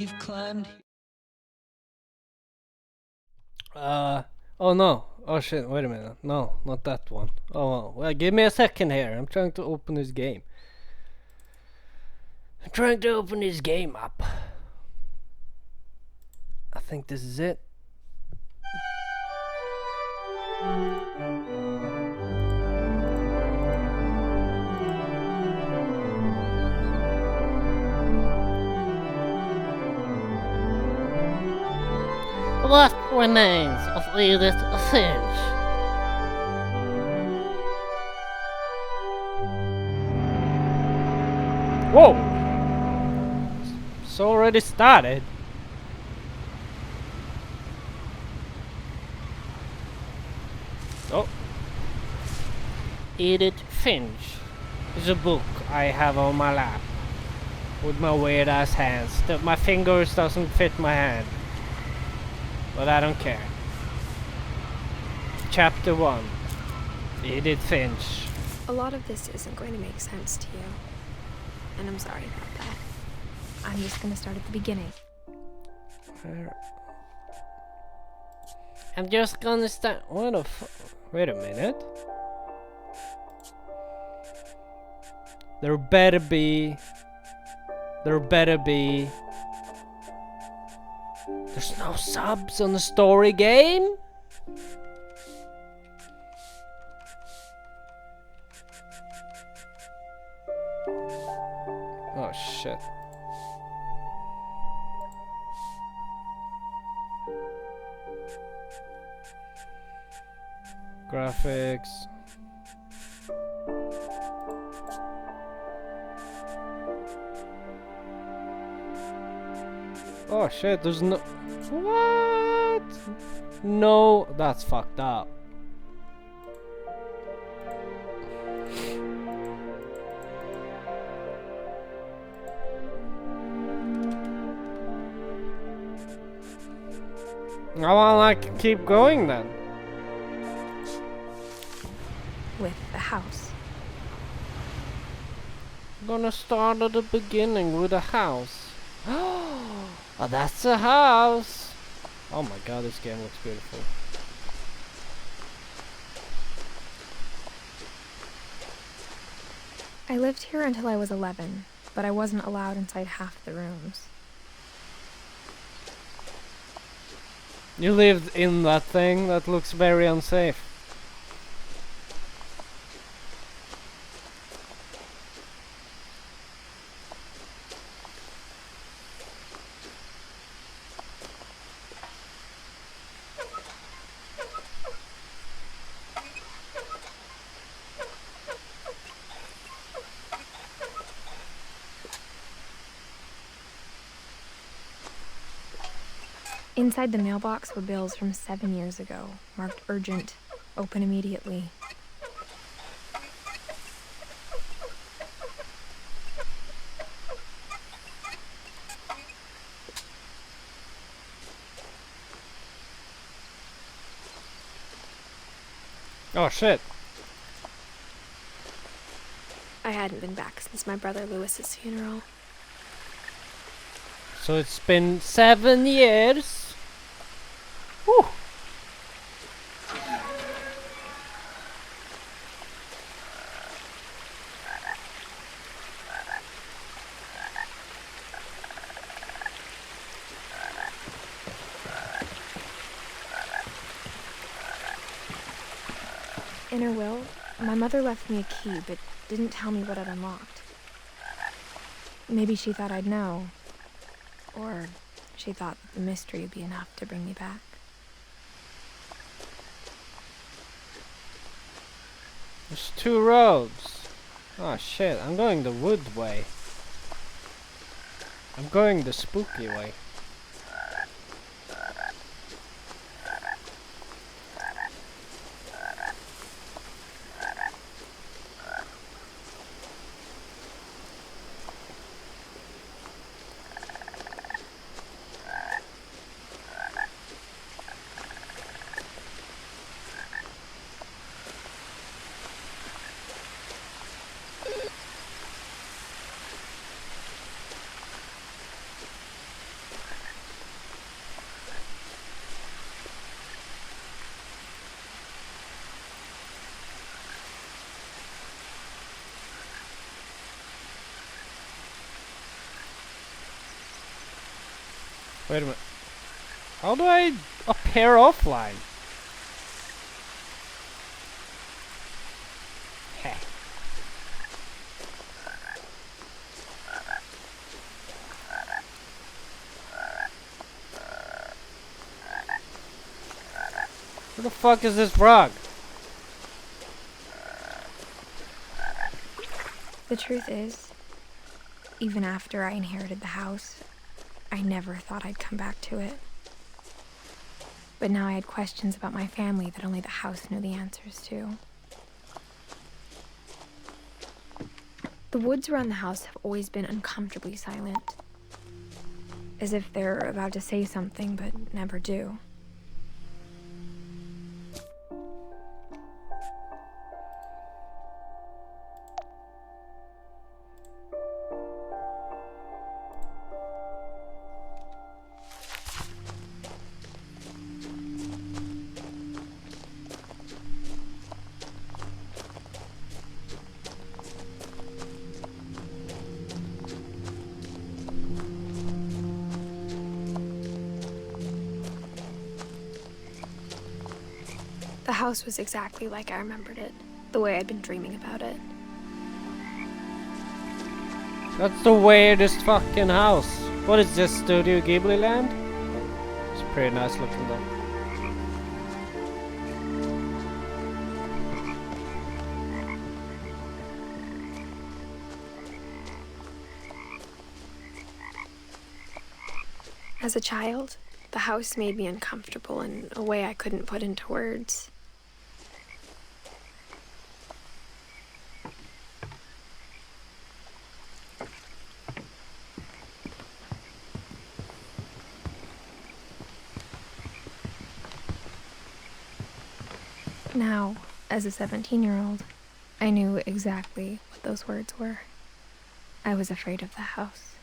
You've climbed. Oh no. Oh shit, wait a minute. No, not that one. Oh well, give me a second here. I'm trying to open this game. I'm trying to open this game up. I think this is it. What remains of Edith Finch? Whoa! It's already started. Oh. Edith Finch is a book I have on my lap with my weird ass hands. My fingers doesn't fit my hand. But I don't care. Chapter 1. Edith Finch. A lot of this isn't going to make sense to you. And I'm sorry about that. I'm just gonna start at the beginning. I'm just gonna start. What the wait a minute. There better be. There's no subs on the story game? Oh shit. Graphics. Oh shit, there's no. What? No, that's fucked up. I wanna like keep going then. With the house. I'm gonna start at the beginning with a house. Oh, that's a house. Oh my god, this game looks beautiful. I lived here until I was 11, but I wasn't allowed inside half the rooms. You lived in that thing? That looks very unsafe. Inside the mailbox were bills from 7 years ago, marked urgent, open immediately. Oh shit. I hadn't been back since my brother Lewis's funeral. So it's been 7 years. Whew. In her will, my mother left me a key, but didn't tell me what it unlocked. Maybe she thought I'd know. Or she thought that the mystery would be enough to bring me back. There's 2 roads. Oh shit, I'm going the wood way. I'm going the spooky way. Wait a minute. How do I appear offline? Heh. Who the fuck is this frog? The truth is, even after I inherited the house, I never thought I'd come back to it. But now I had questions about my family that only the house knew the answers to. The woods around the house have always been uncomfortably silent, as if they're about to say something but never do. The house was exactly like I remembered it, the way I'd been dreaming about it. That's the weirdest fucking house. What is this, Studio Ghibli land? It's pretty nice looking though. As a child, the house made me uncomfortable in a way I couldn't put into words. Now, as a 17-year-old, I knew exactly what those words were. I was afraid of the house.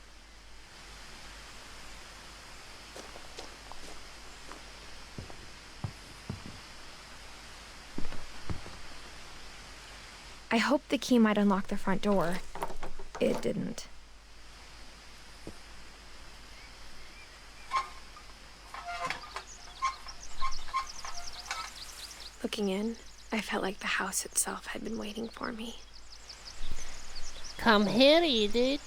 I hoped the key might unlock the front door. It didn't. Looking in, I felt like the house itself had been waiting for me. Come here, Edith.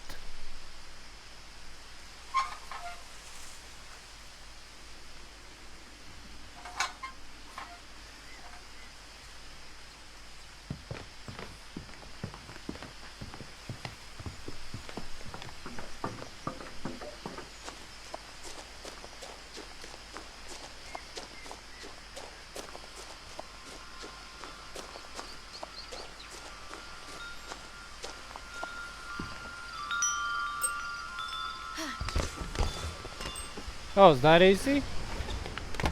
Oh, is that easy?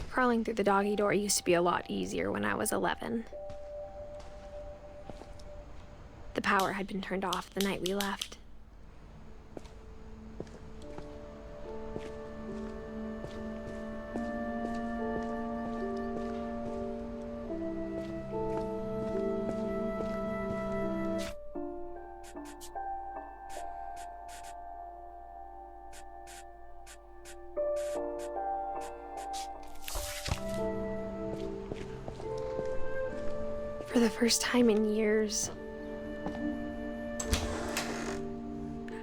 Crawling through the doggy door used to be a lot easier when I was 11. The power had been turned off the night we left. For the first time in years,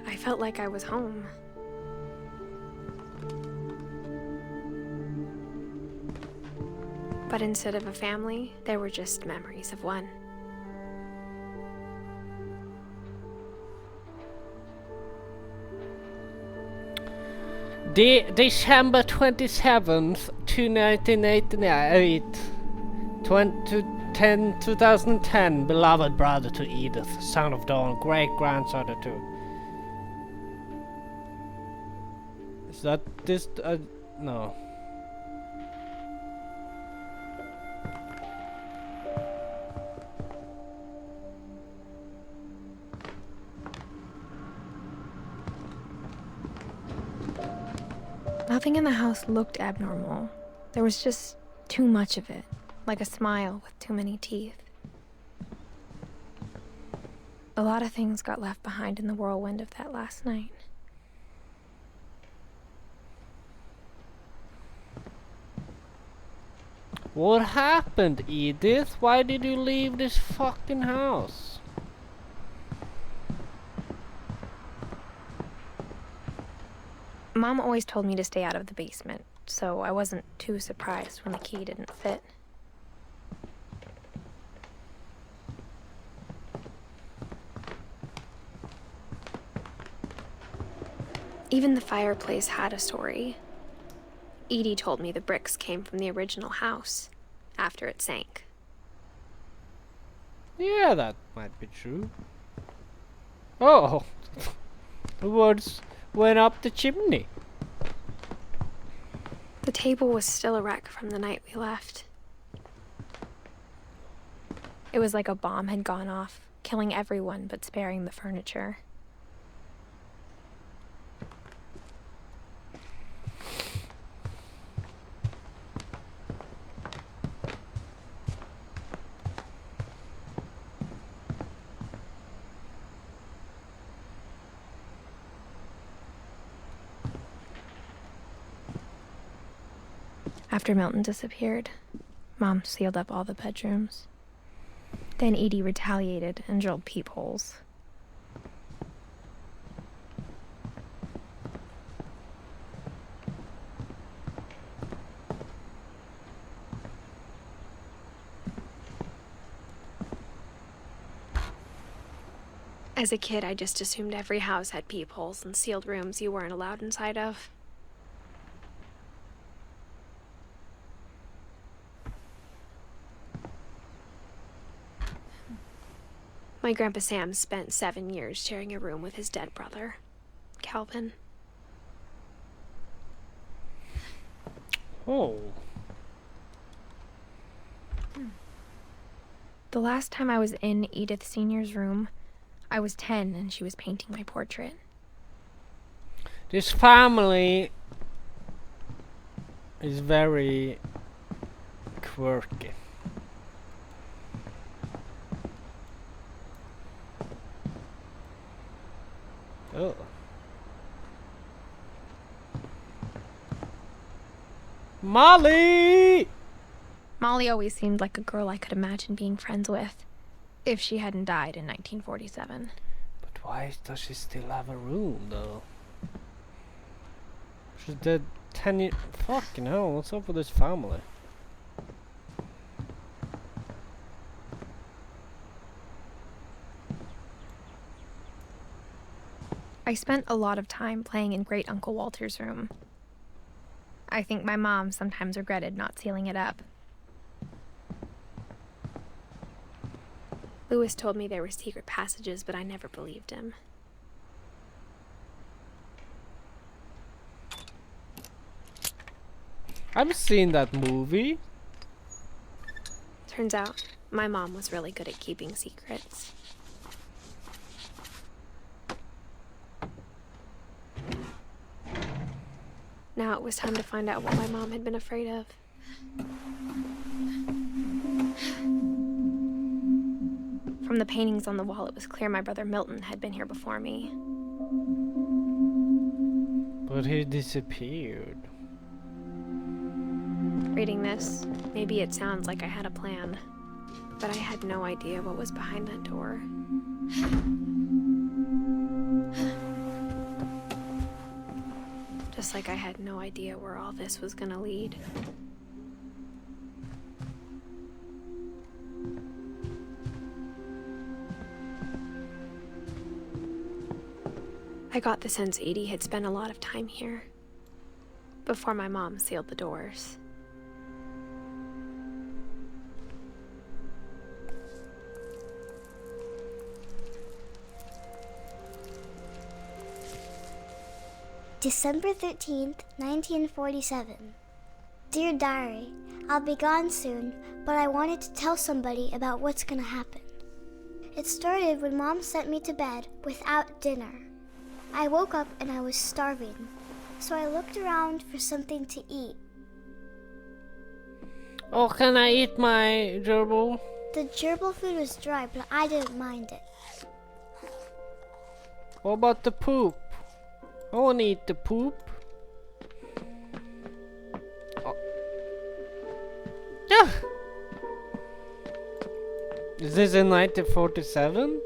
I felt like I was home. But instead of a family, there were just memories of one. December 27th, 1988. 2010, beloved brother to Edith, son of Dawn, great grandson to. Is that this? No. Nothing in the house looked abnormal. There was just too much of it, like a smile with too many teeth. A lot of things got left behind in the whirlwind of that last night. What happened, Edith? Why did you leave this fucking house? Mom always told me to stay out of the basement, so I wasn't too surprised when the key didn't fit. Even the fireplace had a story. Edie told me the bricks came from the original house, after it sank. Yeah, that might be true. Oh, the words went up the chimney. The table was still a wreck from the night we left. It was like a bomb had gone off, killing everyone but sparing the furniture. After Milton disappeared, Mom sealed up all the bedrooms. Then Edie retaliated and drilled peepholes. As a kid, I just assumed every house had peepholes and sealed rooms you weren't allowed inside of. My Grandpa Sam spent 7 years sharing a room with his dead brother, Calvin. Oh. The last time I was in Edith Sr.'s room, I was 10 and she was painting my portrait. This family is very quirky. Oh. Molly! Molly always seemed like a girl I could imagine being friends with, if she hadn't died in 1947. But why does she still have a room, though? She's dead 10 years. Fucking hell, what's up with this family? I spent a lot of time playing in Great Uncle Walter's room. I think my mom sometimes regretted not sealing it up. Lewis told me there were secret passages, but I never believed him. I've seen that movie. Turns out, my mom was really good at keeping secrets. Now it was time to find out what my mom had been afraid of. From the paintings on the wall, it was clear my brother Milton had been here before me. But he disappeared. Reading this, maybe it sounds like I had a plan, but I had no idea what was behind that door. Just like I had no idea where all this was gonna lead. I got the sense Edie had spent a lot of time here, before my mom sealed the doors. December 13th, 1947. Dear Diary, I'll be gone soon, but I wanted to tell somebody about what's gonna happen. It started when Mom sent me to bed without dinner. I woke up and I was starving, so I looked around for something to eat. Oh, can I eat my gerbil? The gerbil food was dry, but I didn't mind it. What about the poop? I wanna eat the poop. Oh. Yeah. Is this in 1947?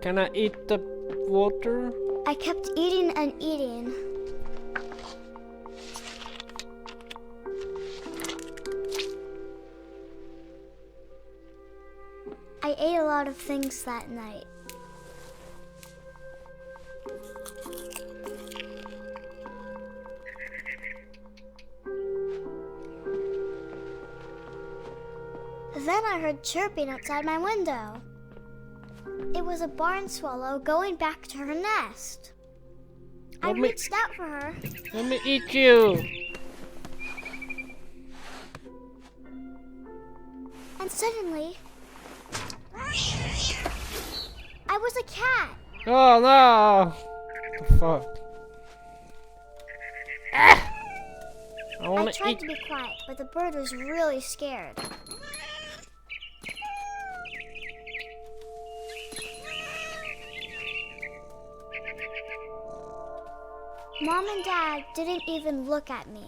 Can I eat the water? I kept eating and eating. I ate a lot of things that night. Then I heard chirping outside my window. It was a barn swallow going back to her nest. I reached out for her. Let me eat you. And suddenly, I was a cat. Oh no! What the fuck? Ah! I tried to be quiet, but the bird was really scared. Mom and Dad didn't even look at me.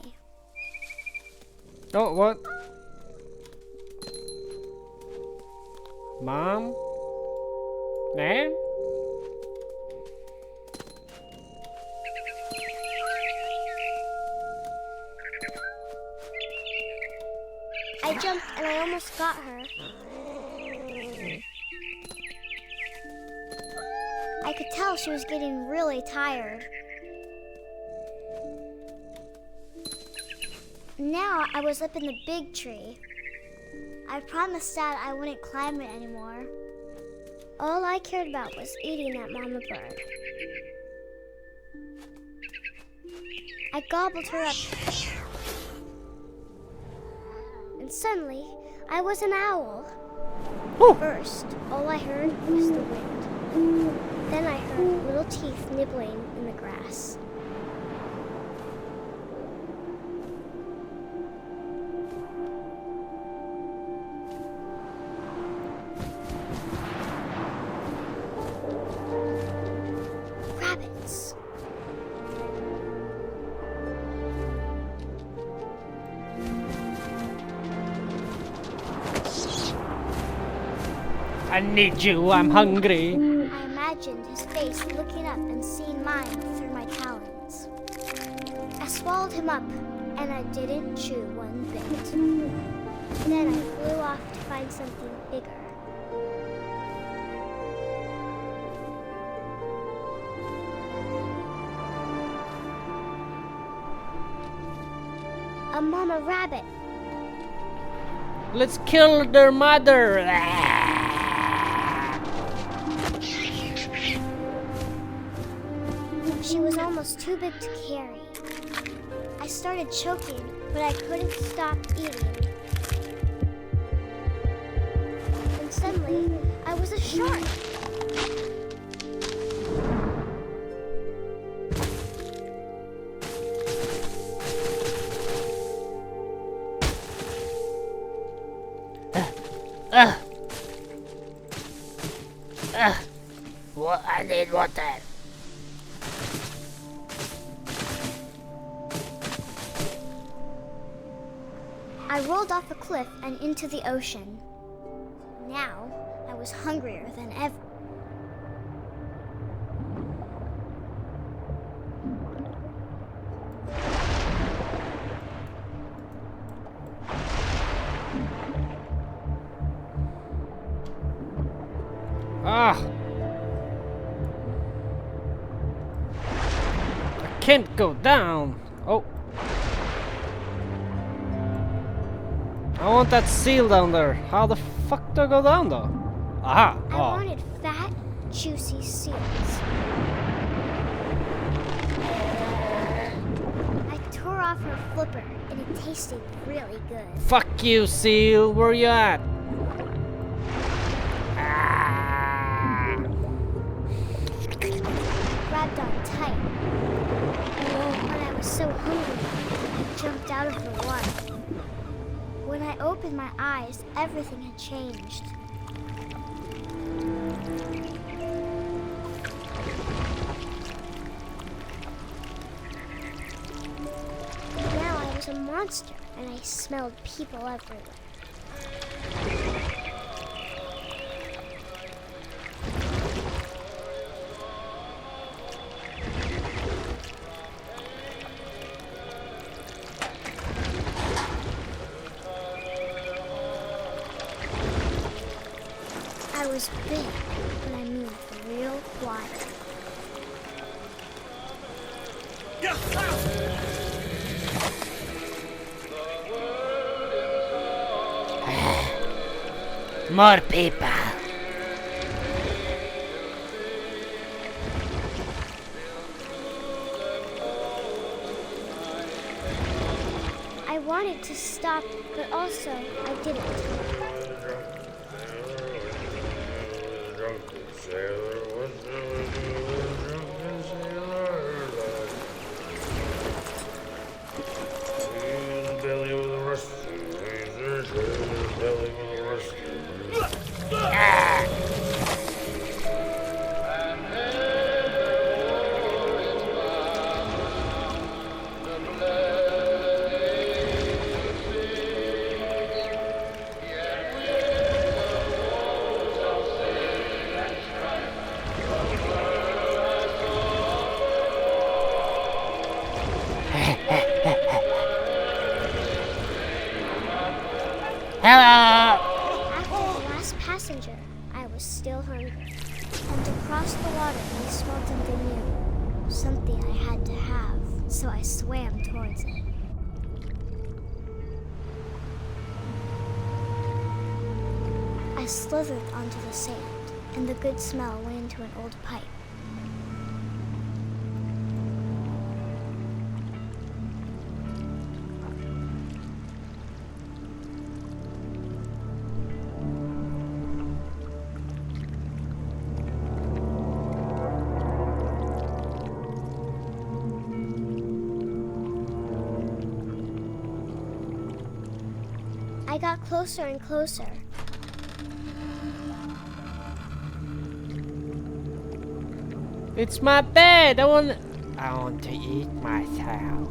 Oh, what? Mom? Nan? I jumped and I almost got her. I could tell she was getting really tired. Now I was up in the big tree. I promised Dad I wouldn't climb it anymore. All I cared about was eating that mama bird. I gobbled her up. And suddenly, I was an owl. Woo. First, all I heard was the wind. Then I heard little teeth nibbling in the grass. Rabbits. I need you, I'm hungry. I imagined his face looking up and seeing mine through my talons. I swallowed him up, and I didn't chew one bit. Then I flew off to find something bigger. A mama rabbit. Let's kill their mother. She was almost too big to carry. I started choking, but I couldn't stop eating. And suddenly, I was a shark. What? I need water. I rolled off a cliff and into the ocean. Now, I was hungrier than ever. Ah! I can't go down. Oh. I want that seal down there. How the fuck do I go down though? Aha! I wanted fat, juicy seals. I tore off her flipper and it tasted really good. Fuck you, seal. Where you at? Ah. Grabbed on tight. When I was so hungry, I jumped out of the water. When I opened my eyes, everything had changed. monster, and I smelled people everywhere. I was big, but I moved real quiet. More people. I wanted to stop, but also I didn't. Hello! After the last passenger, I was still hungry. And across the water, I smelled something new. Something I had to have, so I swam towards it. I slithered onto the sand, and the good smell went into an old pipe. I got closer and closer. It's my bed. I want to eat myself.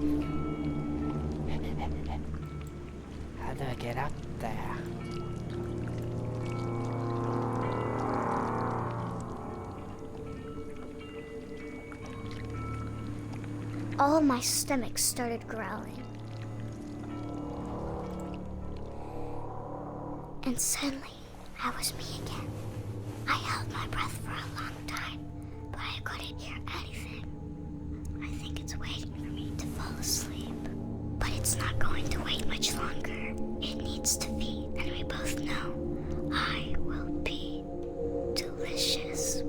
How do I get up there? All of my stomach started growling. And suddenly, I was me again. I held my breath for a long time, but I couldn't hear anything. I think it's waiting for me to fall asleep. But it's not going to wait much longer. It needs to feed, and we both know I will be delicious.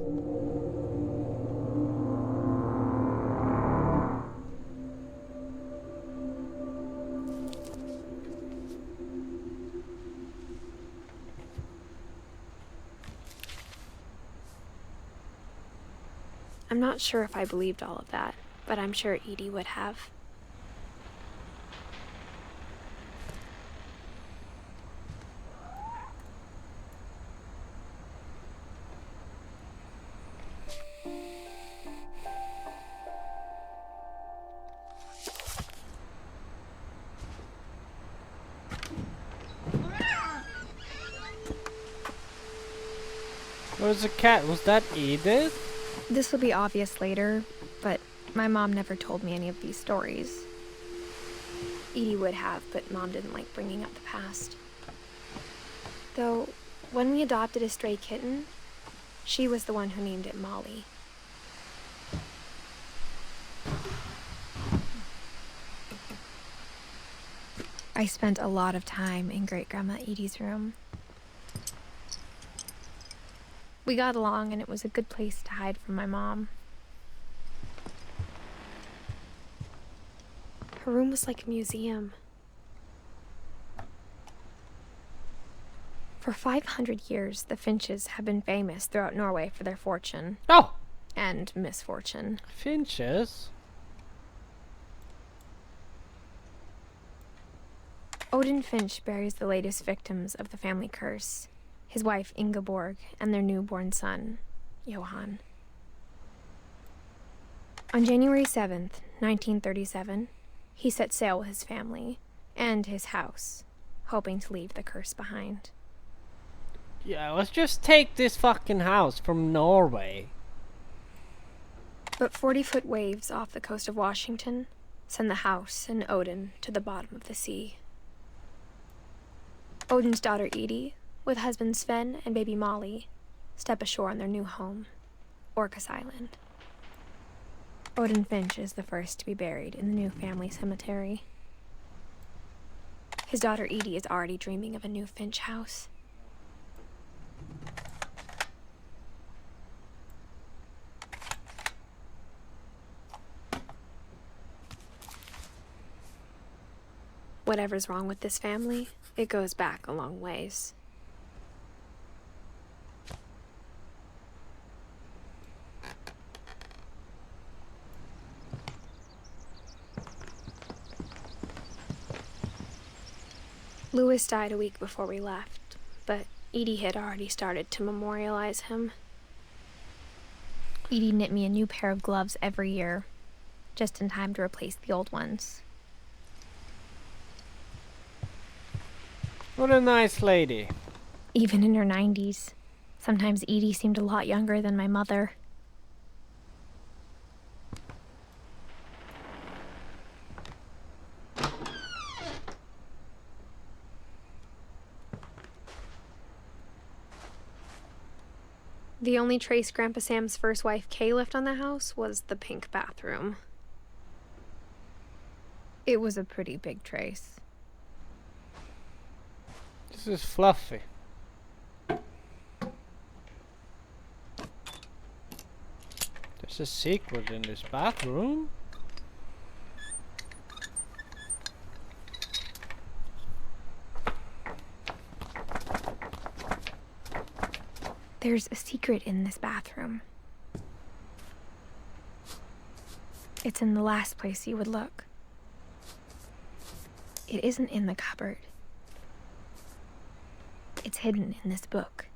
I'm not sure if I believed all of that, but I'm sure Edie would have. Where's the cat? Was that Edith? This will be obvious later, but my mom never told me any of these stories. Edie would have, but Mom didn't like bringing up the past. Though, when we adopted a stray kitten, she was the one who named it Molly. I spent a lot of time in Great-Grandma Edie's room. We got along, and it was a good place to hide from my mom. Her room was like a museum. For 500 years, the Finches have been famous throughout Norway for their fortune. Oh! And misfortune. Finches? Odin Finch buries the latest victims of the family curse. His wife Ingeborg, and their newborn son, Johan. On January 7th, 1937, he set sail with his family, and his house, hoping to leave the curse behind. Yeah, let's just take this fucking house from Norway. But 40-foot waves off the coast of Washington send the house and Odin to the bottom of the sea. Odin's daughter Edith, with husband Sven and baby Molly, step ashore on their new home, Orcas Island. Odin Finch is the first to be buried in the new family cemetery. His daughter Edith is already dreaming of a new Finch house. Whatever's wrong with this family, it goes back a long ways. Louis died a week before we left, but Edie had already started to memorialize him. Edie knit me a new pair of gloves every year, just in time to replace the old ones. What a nice lady. Even in her 90s. Sometimes Edie seemed a lot younger than my mother. The only trace Grandpa Sam's first wife Kay left on the house was the pink bathroom. It was a pretty big trace. This is fluffy. There's a secret in this bathroom. There's a secret in this bathroom. It's in the last place you would look. It isn't in the cupboard. It's hidden in this book.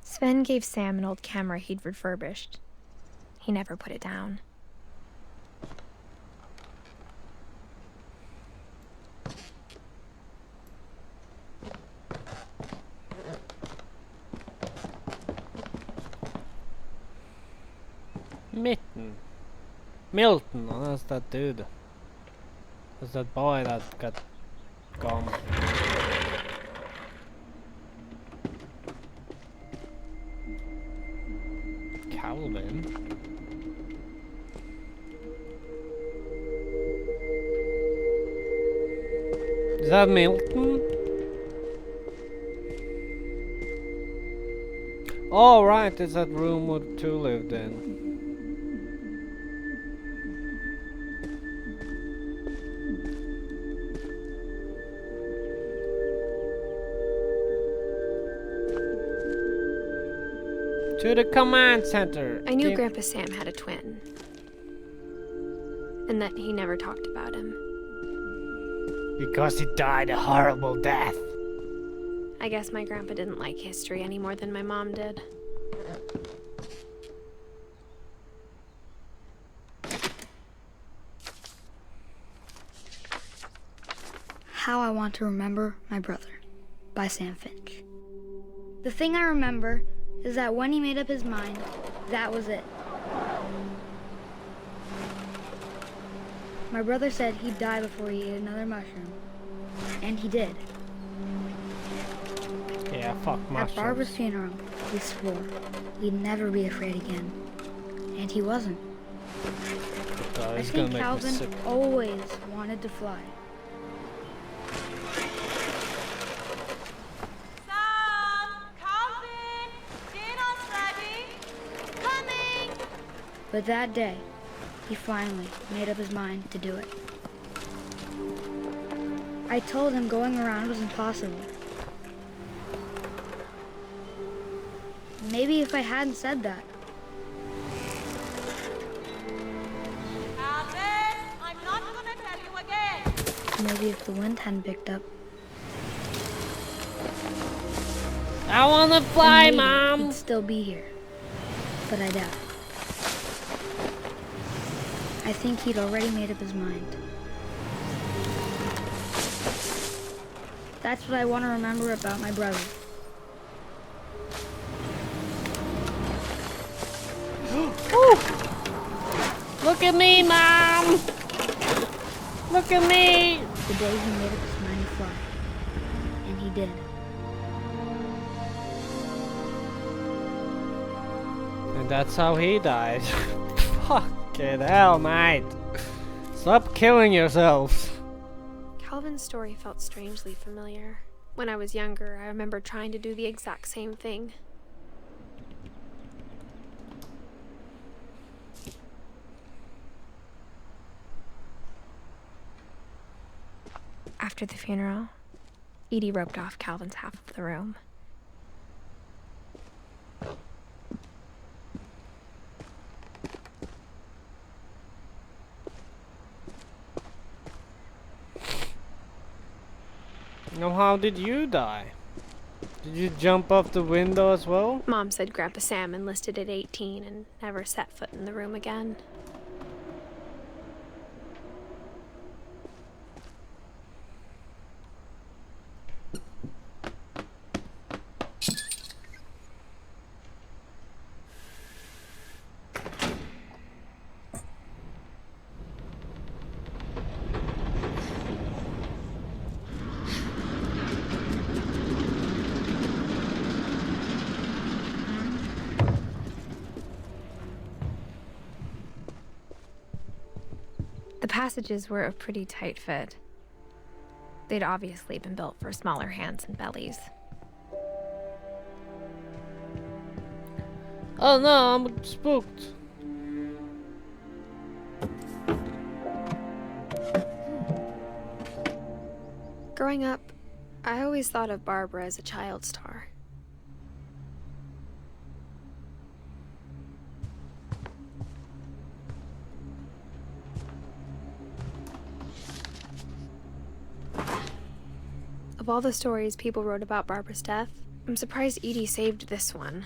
Sven gave Sam an old camera he'd refurbished. He never put it down. Milton, oh, that's that dude. That's that boy that got gone. Calvin. Is that Milton? Oh right, it's that room where two lived in. To the command center. I knew Grandpa Sam had a twin. And that he never talked about him. Because he died a horrible death. I guess my grandpa didn't like history any more than my mom did. How I Want to Remember My Brother by Sam Finch. The thing I remember is that when he made up his mind, that was it. My brother said he'd die before he ate another mushroom. And he did. Yeah, fuck mushrooms. At Barbara's funeral, he swore he'd never be afraid again. And he wasn't. I think Calvin always wanted to fly. But that day, he finally made up his mind to do it. I told him going around was impossible. Maybe if I hadn't said that. Calvin, I'm not gonna Maybe if the wind hadn't picked up. I wanna fly, maybe Mom! he'd still be here. But I doubt it. I think he'd already made up his mind. That's what I want to remember about my brother. Look at me, Mom! Look at me! The day he made up his mind to fly. And he did. And that's how he died. Fucking hell, mate. Stop killing yourselves. Calvin's story felt strangely familiar. When I was younger, I remember trying to do the exact same thing. After the funeral, Edie roped off Calvin's half of the room. Now, how did you die? Did you jump off the window as well? Mom said Grandpa Sam enlisted at 18 and never set foot in the room again. The passages were a pretty tight fit. They'd obviously been built for smaller hands and bellies. Oh no, I'm spooked. Growing up, I always thought of Barbara as a child star. Of all the stories people wrote about Barbara's death, I'm surprised Edie saved this one.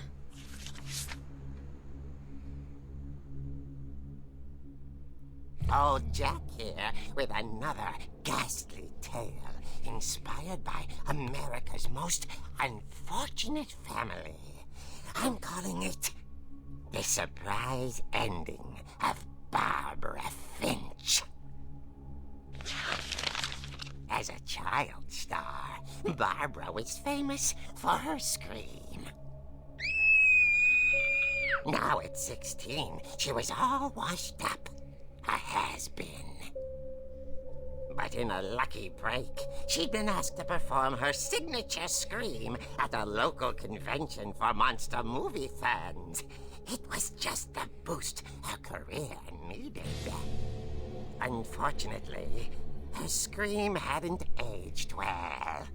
Old Jack here with another ghastly tale inspired by America's most unfortunate family. I'm calling it The Surprise Ending of Barbara Finch. As a child star, Barbara was famous for her scream. Now at 16, she was all washed up, a has-been. But in a lucky break, she'd been asked to perform her signature scream at a local convention for monster movie fans. It was just the boost her career needed. Unfortunately, her scream hadn't aged well.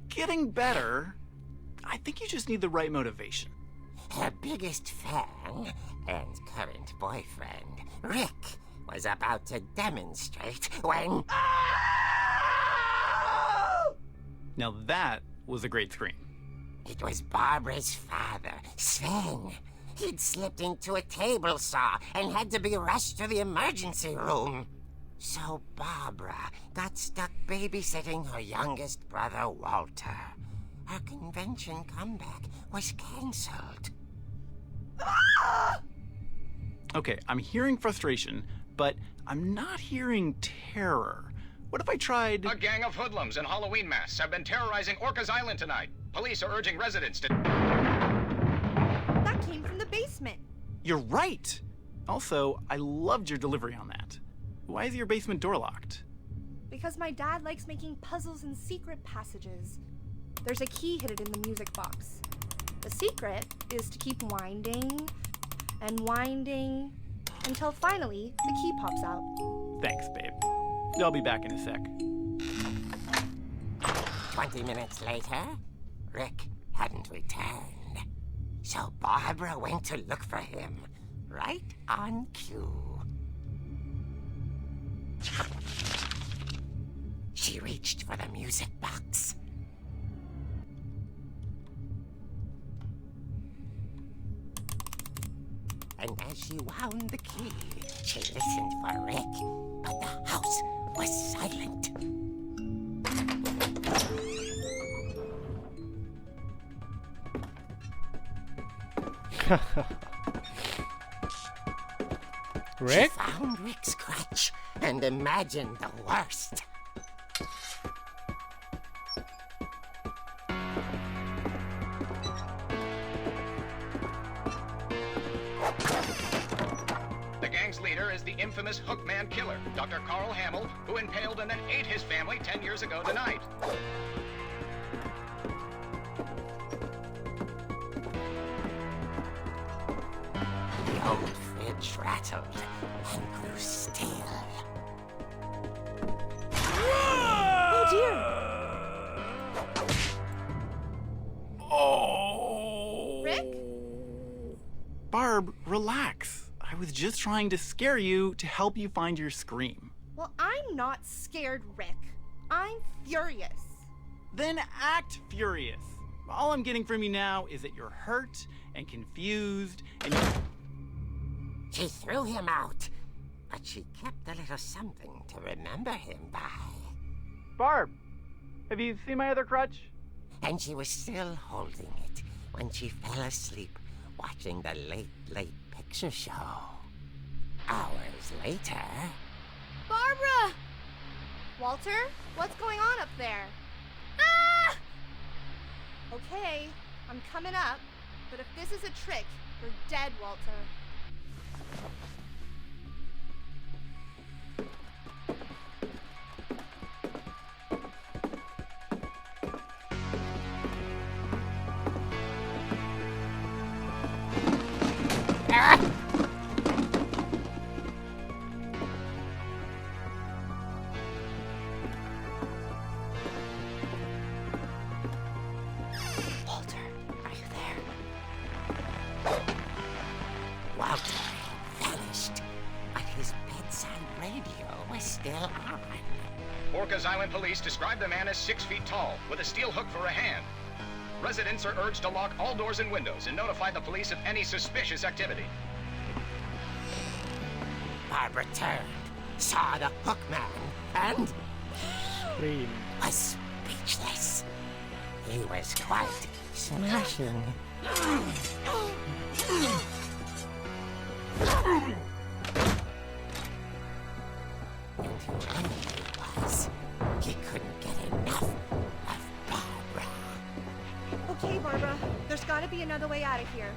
Getting better. I think you just need the right motivation. Her biggest fan and current boyfriend, Rick, was about to demonstrate when... Now that was a great scream. It was Barbara's father, Sven. He'd slipped into a table saw and had to be rushed to the emergency room. So Barbara got stuck babysitting her youngest brother, Walter. Her convention comeback was cancelled. Okay, I'm hearing frustration, but I'm not hearing terror. What if I tried... A gang of hoodlums in Halloween masks have been terrorizing Orcas Island tonight. Police are urging residents to... That came from the basement. You're right! Also, I loved your delivery on that. Why is your basement door locked? Because my dad likes making puzzles and secret passages. There's a key hidden in the music box. The secret is to keep winding and winding until finally the key pops out. Thanks, babe. I'll be back in a sec. 20 minutes later, Rick hadn't returned. So Barbara went to look for him, right on cue. She reached for the music box. And as she wound the key, she listened for Rick, but the house was silent. Rick? She found Rick's crutch and imagined the worst. The gang's leader is the infamous Hookman killer, Dr. Carl Hamill, who impaled and then ate his family 10 years ago tonight. The old fridge rattled and grew still. Oh dear! Oh! Rick? Barb, relax. I was just trying to scare you to help you find your scream. Well, I'm not scared, Rick. I'm furious. Then act furious. All I'm getting from you now is that you're hurt and confused and you... She threw him out, but she kept a little something to remember him by. Barb, have you seen my other crutch? And she was still holding it when she fell asleep watching the late picture show. Hours later... Barbara! Walter, what's going on up there? Ah! Okay, I'm coming up, but if this is a trick, you're dead, Walter. Walter, are you there? Walter had vanished, but his bedside radio was still on. Orcas Island police describe the man as 6 feet tall, with a steel hook for a hand. Residents are urged to lock all doors and windows and notify the police of any suspicious activity. Barbara turned, saw the hook man, and Scream. was speechless. He was quite smashing. And whoever he was, he couldn't get enough of Barbara. Okay, Barbara, there's gotta be another way out of here.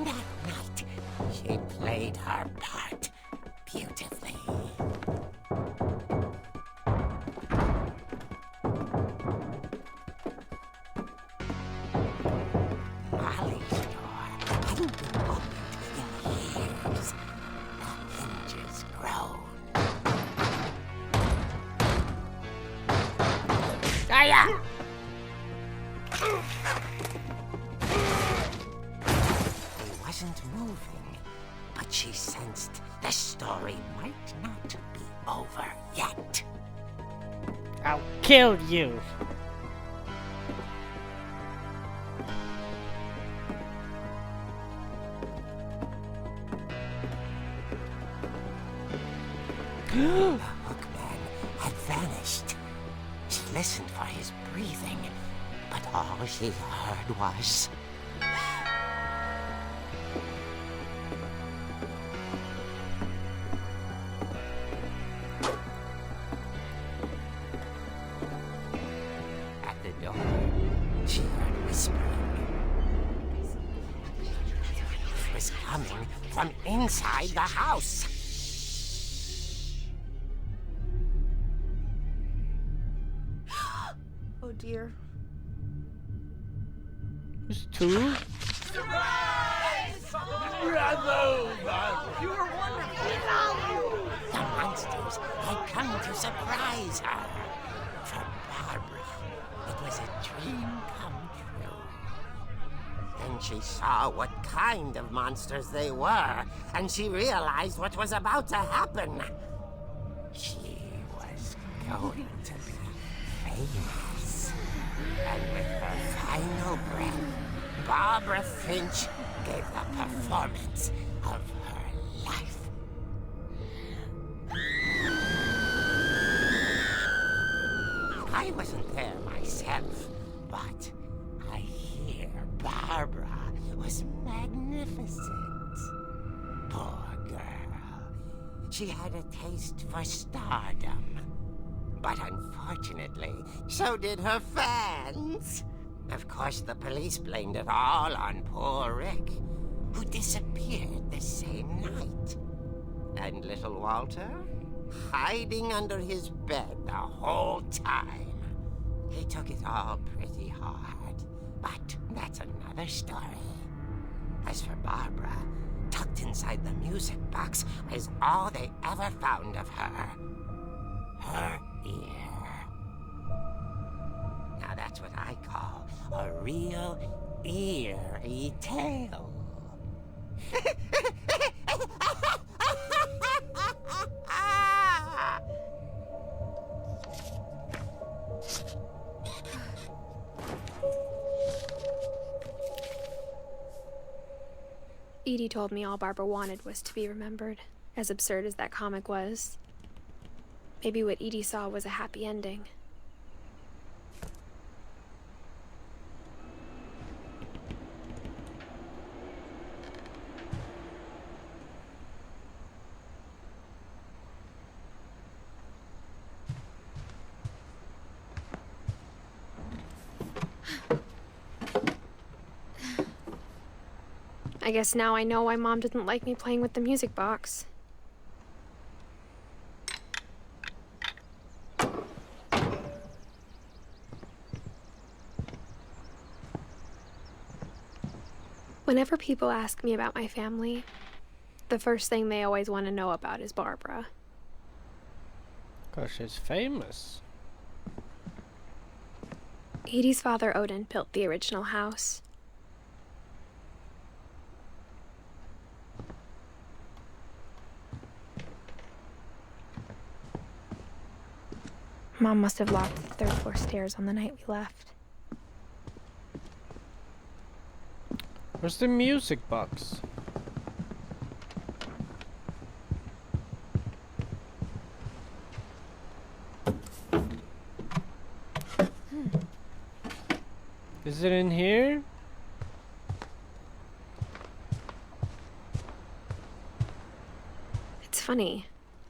That night, she played her part beautifully. Molly's door hadn't been opened in years. The hinges groaned. Aya! He wasn't moving, but she sensed the story might not be over yet. I'll kill you. The hookman had vanished. She listened for his breathing, but all she heard was... At the door, she heard whispering. It was coming from inside the house. Oh dear. There's two? The monsters had come to surprise her. For Barbara, it was a dream come true. Then Then she saw what kind of monsters they were, and she realized what was about to happen. She was going to be famous. And with her final breath, Barbara Finch gave the performance of her life. I wasn't there myself, but I hear Barbara was magnificent. Poor girl. She had a taste for stardom. But unfortunately, so did her fans. Of course, the police blamed it all on poor Rick, who disappeared the same night. And little Walter? Hiding under his bed the whole time. He took it all pretty hard, but that's another story. As for Barbara, tucked inside the music box was all they ever found of her. Her ear. Now that's what I call a real eerie tale. Edie told me all Barbara wanted was to be remembered, as absurd as that comic was. Maybe what Edie saw was a happy ending. I guess now I know why Mom didn't like me playing with the music box. Whenever people ask me about my family, the first thing they always want to know about is Barbara. 'Cause she's famous. Edie's father, Odin, built the original house. Mom must have locked the third floor stairs on the night we left. Where's the music box? Is it in here? It's funny.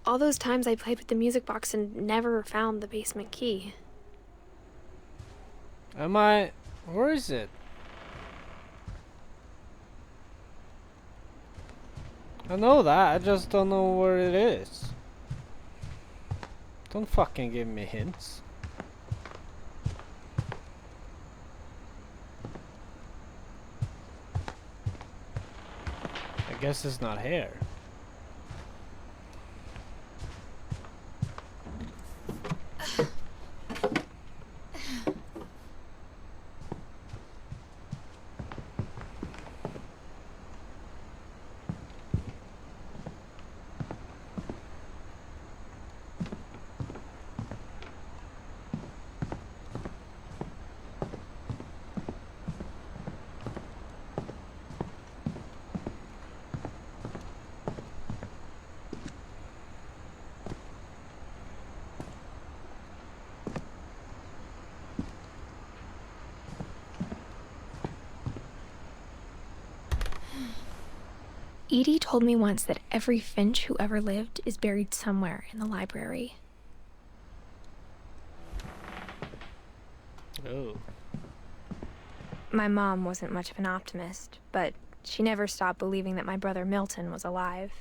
All those times I played with the music box and never found the basement key. Where is it? I know that, I just don't know where it is. Don't fucking give me hints. I guess it's not here. Edie told me once that every Finch who ever lived is buried somewhere in the library. Oh. My mom wasn't much of an optimist, but she never stopped believing that my brother Milton was alive.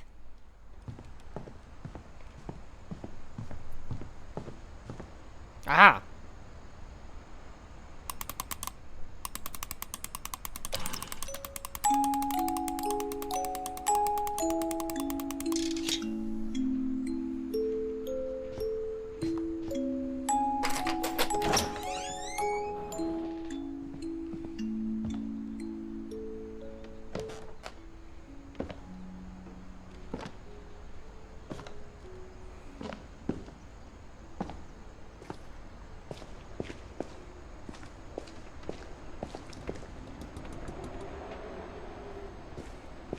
Aha!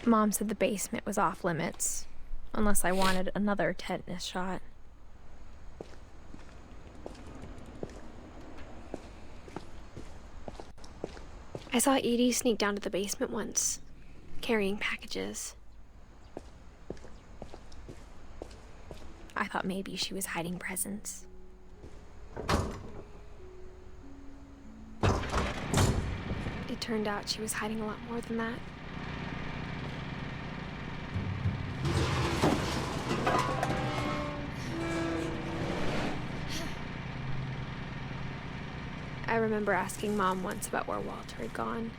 Mom said the basement was off limits, unless I wanted another tetanus shot. I saw Edie sneak down to the basement once, carrying packages. I thought maybe she was hiding presents. It turned out she was hiding a lot more than that. I remember asking Mom once about where Walter had gone.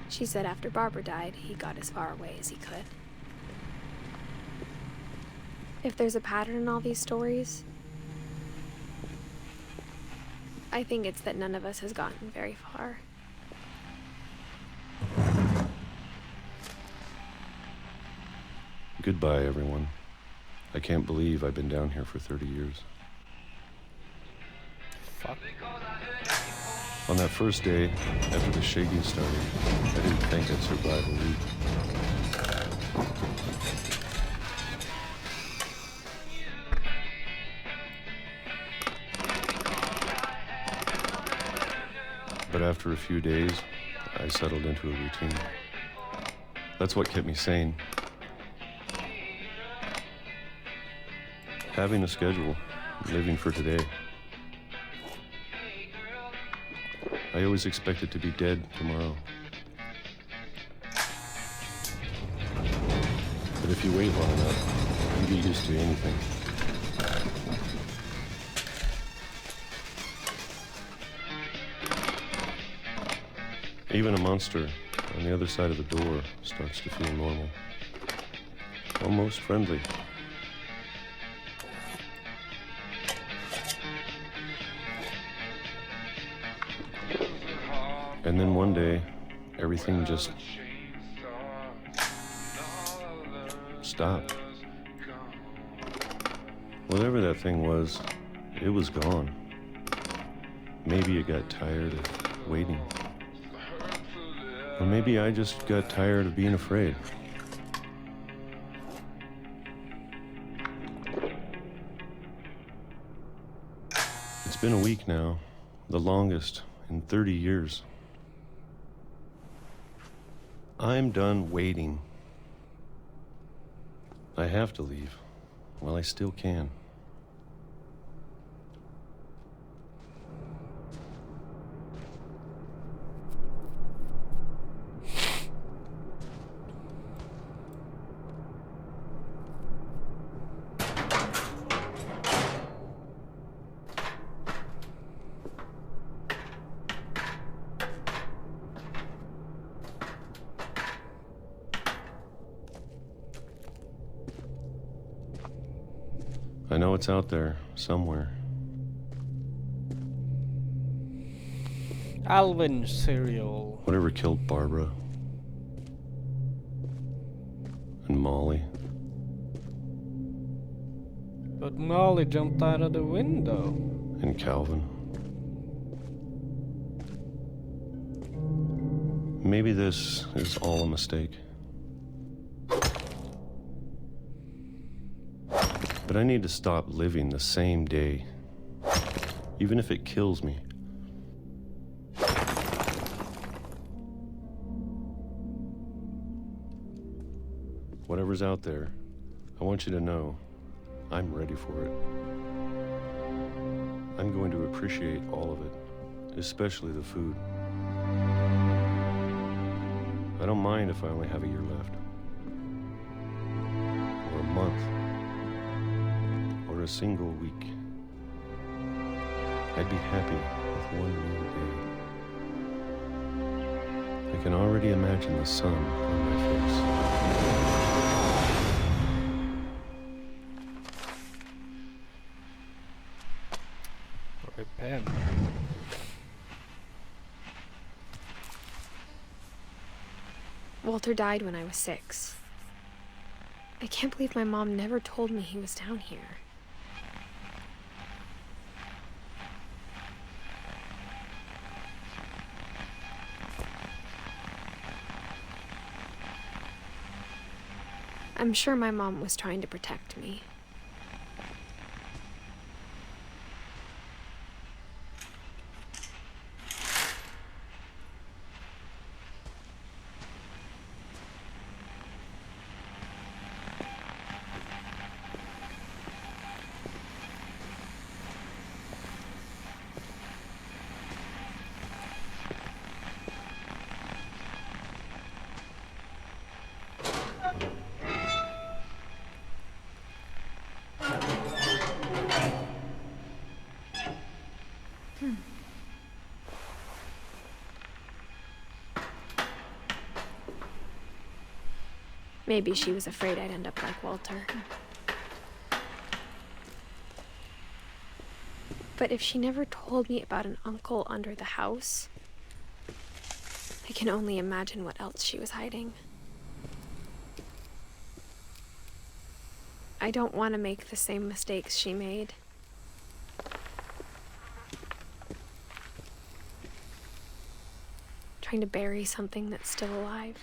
She said after Barbara died, he got as far away as he could. If there's a pattern in all these stories, I think it's that none of us has gotten very far. Goodbye, everyone. I can't believe I've been down here for 30 years. Fuck. On that first day, after the shaking started, I didn't think I'd survive a week. But after a few days, I settled into a routine. That's what kept me sane. Having a schedule, living for today. I always expected to be dead tomorrow. But if you wait long enough, you get used to anything. Even a monster on the other side of the door starts to feel normal. Almost friendly. And then one day, everything just stopped. Whatever that thing was, it was gone. Maybe it got tired of waiting. Or maybe I just got tired of being afraid. It's been a week now, the longest in 30 years. I'm done waiting. I have to leave while I still can. I know it's out there, somewhere. Alvin cereal. Whatever killed Barbara. And Molly. But Molly jumped out of the window. And Calvin. Maybe this is all a mistake. But I need to stop living the same day, even if it kills me. Whatever's out there, I want you to know I'm ready for it. I'm going to appreciate all of it, especially the food. I don't mind if I only have a year left, or a month, or a single week. I'd be happy with one new day. I can already imagine the sun on my face. Repent. Walter died when I was 6. I can't believe my mom never told me he was down here. I'm sure my mom was trying to protect me. Maybe she was afraid I'd end up like Walter. But if she never told me about an uncle under the house, I can only imagine what else she was hiding. I don't want to make the same mistakes she made. Trying to bury something that's still alive.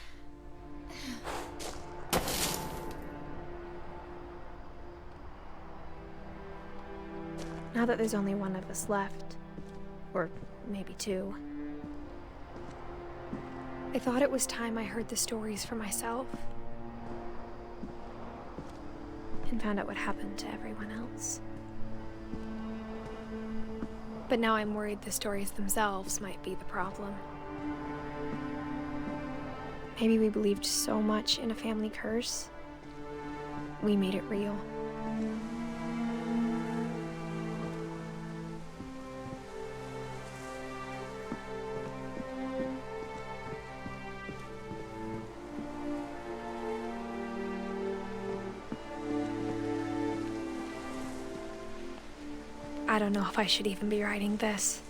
Now that there's only one of us left, or maybe two, I thought it was time I heard the stories for myself and found out what happened to everyone else. But now I'm worried the stories themselves might be the problem. Maybe we believed so much in a family curse, we made it real. I don't know if I should even be writing this.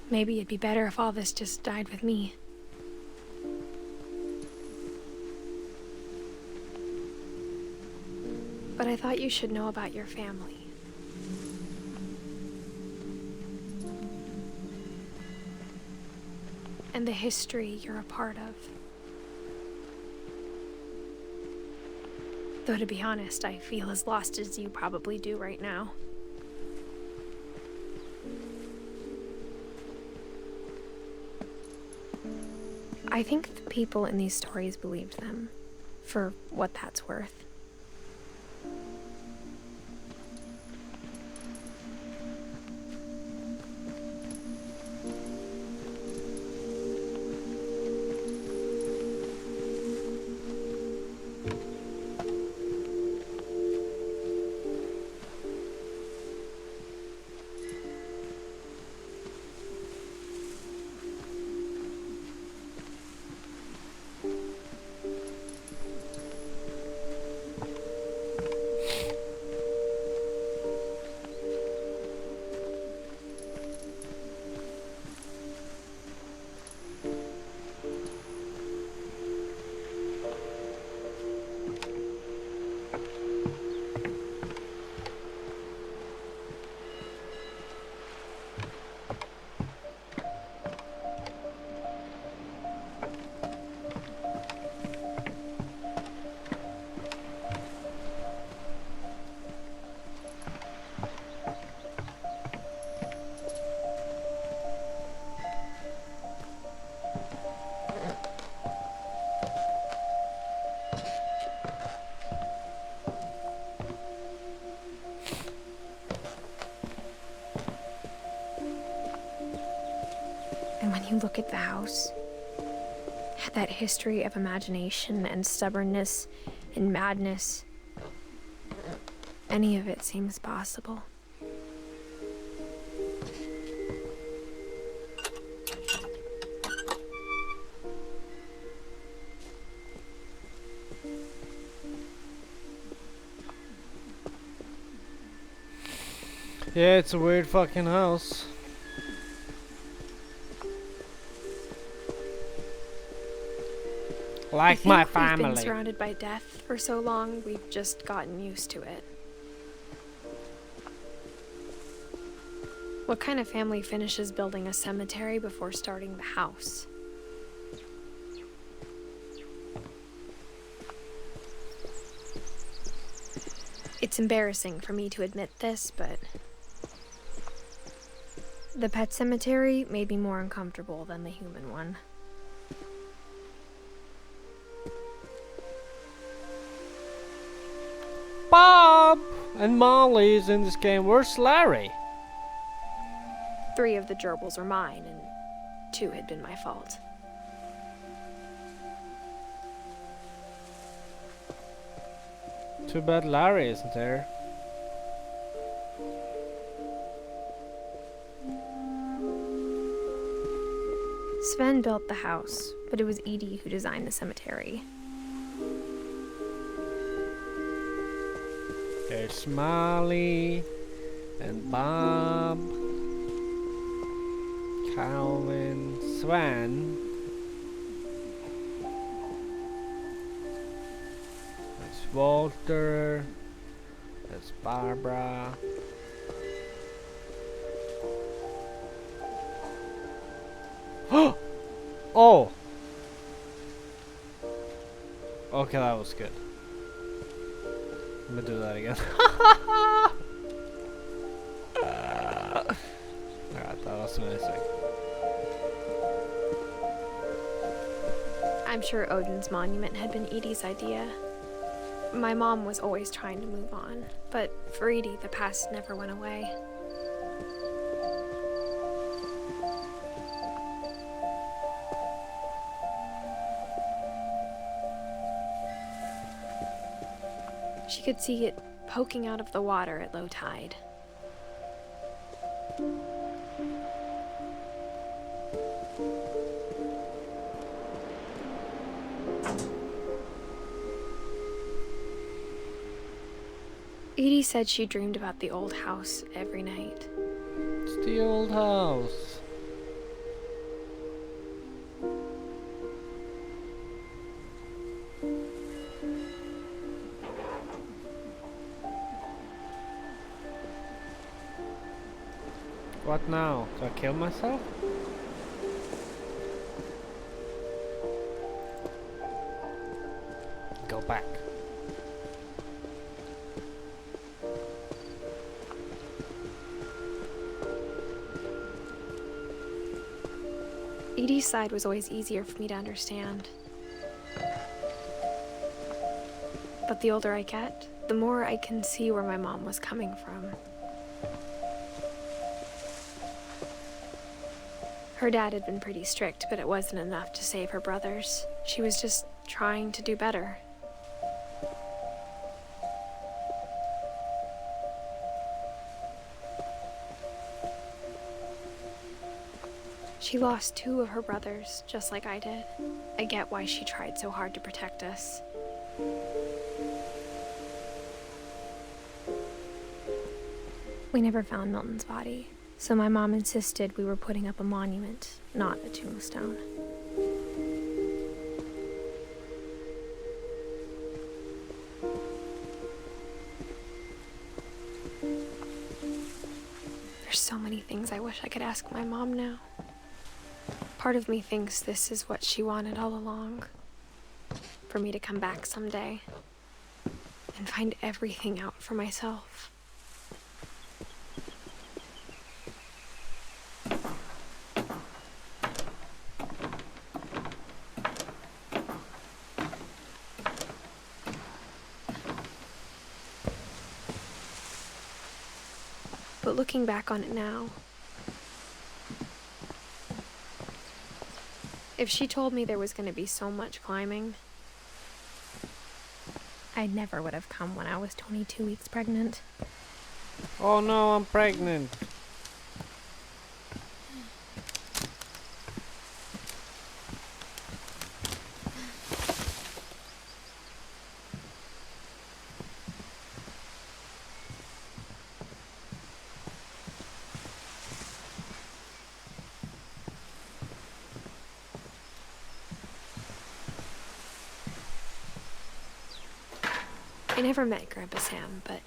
Maybe it'd be better if all this just died with me. But I thought you should know about your family. And the history you're a part of. Though to be honest, I feel as lost as you probably do right now. I think the people in these stories believed them, for what that's worth. And when you look at the house, that history of imagination and stubbornness and madness, any of it seems possible. Yeah, it's a weird fucking house. Like my family. We've been surrounded by death for so long, we've just gotten used to it. What kind of family finishes building a cemetery before starting the house? It's embarrassing for me to admit this, but the pet cemetery made me more uncomfortable than the human one. Bob and Molly's in this game. Where's Larry? 3 of the gerbils were mine, and 2 had been my fault. Too bad Larry isn't there. Sven built the house, but it was Edith who designed the cemetery. There's Molly and Bob, Calvin, Sven. There's Walter. There's Barbara. Oh! Okay, that was good. I'm gonna do that again. Alright, that was amazing. I'm sure Odin's monument had been Edie's idea. My mom was always trying to move on, but for Edie, the past never went away. She could see it poking out of the water at low tide. Edie said she dreamed about the old house every night. It's the old house. What now? Do I kill myself? Go back. Edie's side was always easier for me to understand. But the older I get, the more I can see where my mom was coming from. Her dad had been pretty strict, but it wasn't enough to save her brothers. She was just trying to do better. She lost 2 of her brothers, just like I did. I get why she tried so hard to protect us. We never found Milton's body, so my mom insisted we were putting up a monument, not a tombstone. There's so many things I wish I could ask my mom now. Part of me thinks this is what she wanted all along. For me to come back someday and find everything out for myself. But looking back on it now, if she told me there was going to be so much climbing, I never would have come when I was 22 weeks pregnant. Oh no, I'm pregnant. I never met Grandpa Sam, but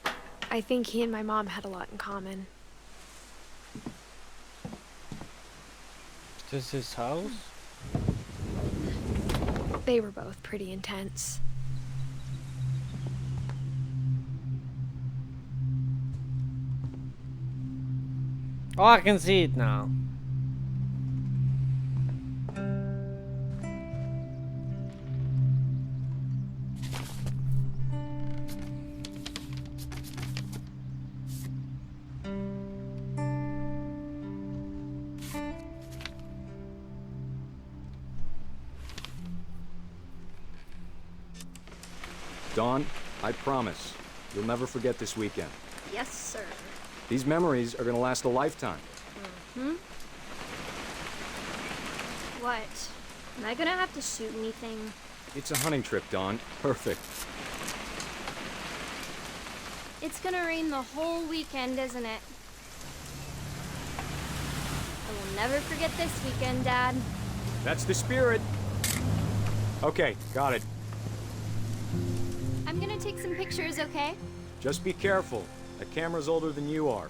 I think he and my mom had a lot in common. Just his house? They were both pretty intense. Oh, I can see it now. Dawn, I promise, you'll never forget this weekend. Yes, sir. These memories are gonna last a lifetime. Hmm? What? Am I gonna have to shoot anything? It's a hunting trip, Dawn. Perfect. It's gonna rain the whole weekend, isn't it? I will never forget this weekend, Dad. That's the spirit. Okay, got it. I'm gonna take some pictures, okay? Just be careful. That camera's older than you are.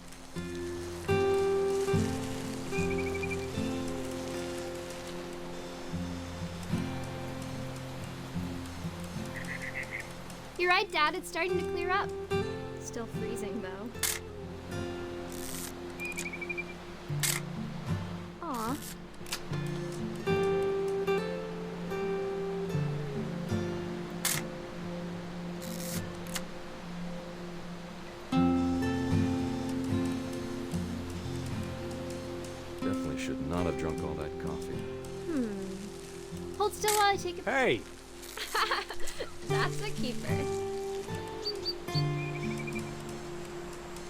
You're right, Dad. It's starting to clear up. Still freezing, though. Aw. Definitely should not have drunk all that coffee. Hold still while I take a... Hey! That's a keeper.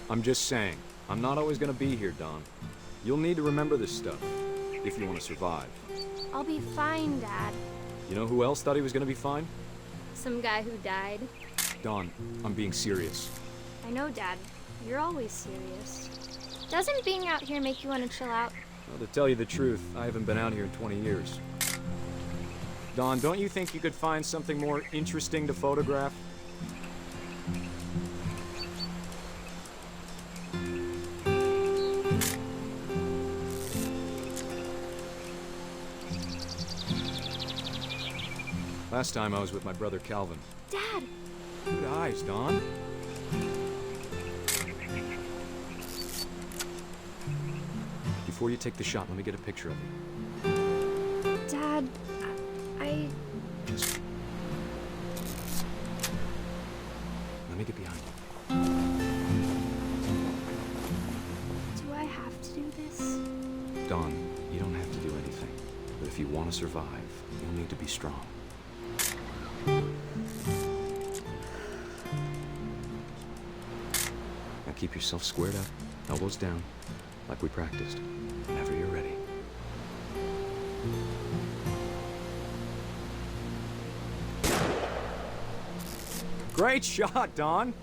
I'm just saying, I'm not always gonna be here, Dawn. You'll need to remember this stuff, if you want to survive. I'll be fine, Dad. You know who else thought he was gonna be fine? Some guy who died. Dawn, I'm being serious. I know, Dad. You're always serious. Doesn't being out here make you want to chill out? Well, to tell you the truth, I haven't been out here in 20 years. Dawn, don't you think you could find something more interesting to photograph? Last time I was with my brother Calvin. Dad! Good eyes, Dawn. Before you take the shot, let me get a picture of it. Dad, I... Just... Let me get behind you. Do I have to do this? Dawn, you don't have to do anything. But if you want to survive, you'll need to be strong. Now keep yourself squared up, elbows down, like we practiced. Whenever you're ready. Great shot, Dawn!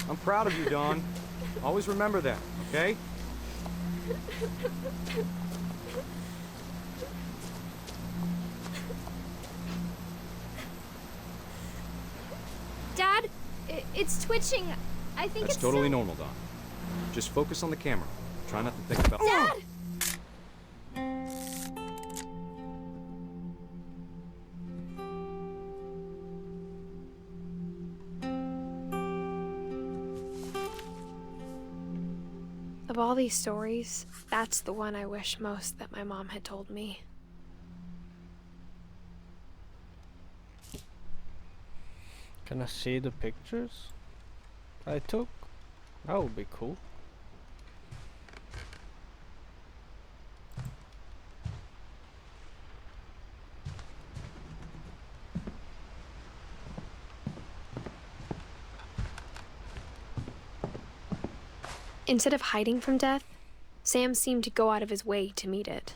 I'm proud of you, Dawn. Always remember that, okay? Dad, it's twitching. I think That's it's totally normal, Dawn. Just focus on the camera. Try not to think about... Dad! Of all these stories, that's the one I wish most that my mom had told me. Can I see the pictures I took? That would be cool. Instead of hiding from death, Sam seemed to go out of his way to meet it.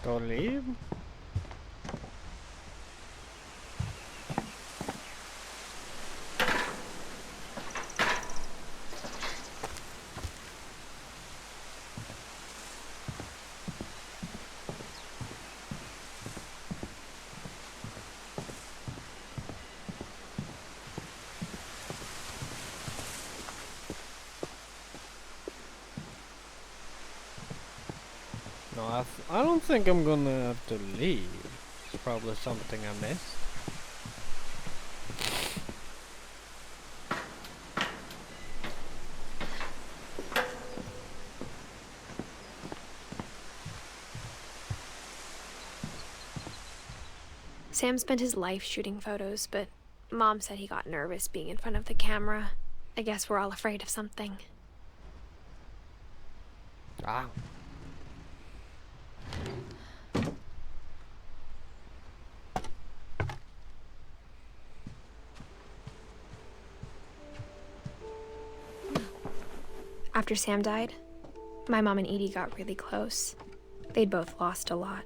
Go leave? No, I don't think I'm gonna have to leave. It's probably something I missed. Sam spent his life shooting photos, but Mom said he got nervous being in front of the camera. I guess we're all afraid of something. Ah. After Sam died, my mom and Edie got really close. They'd both lost a lot.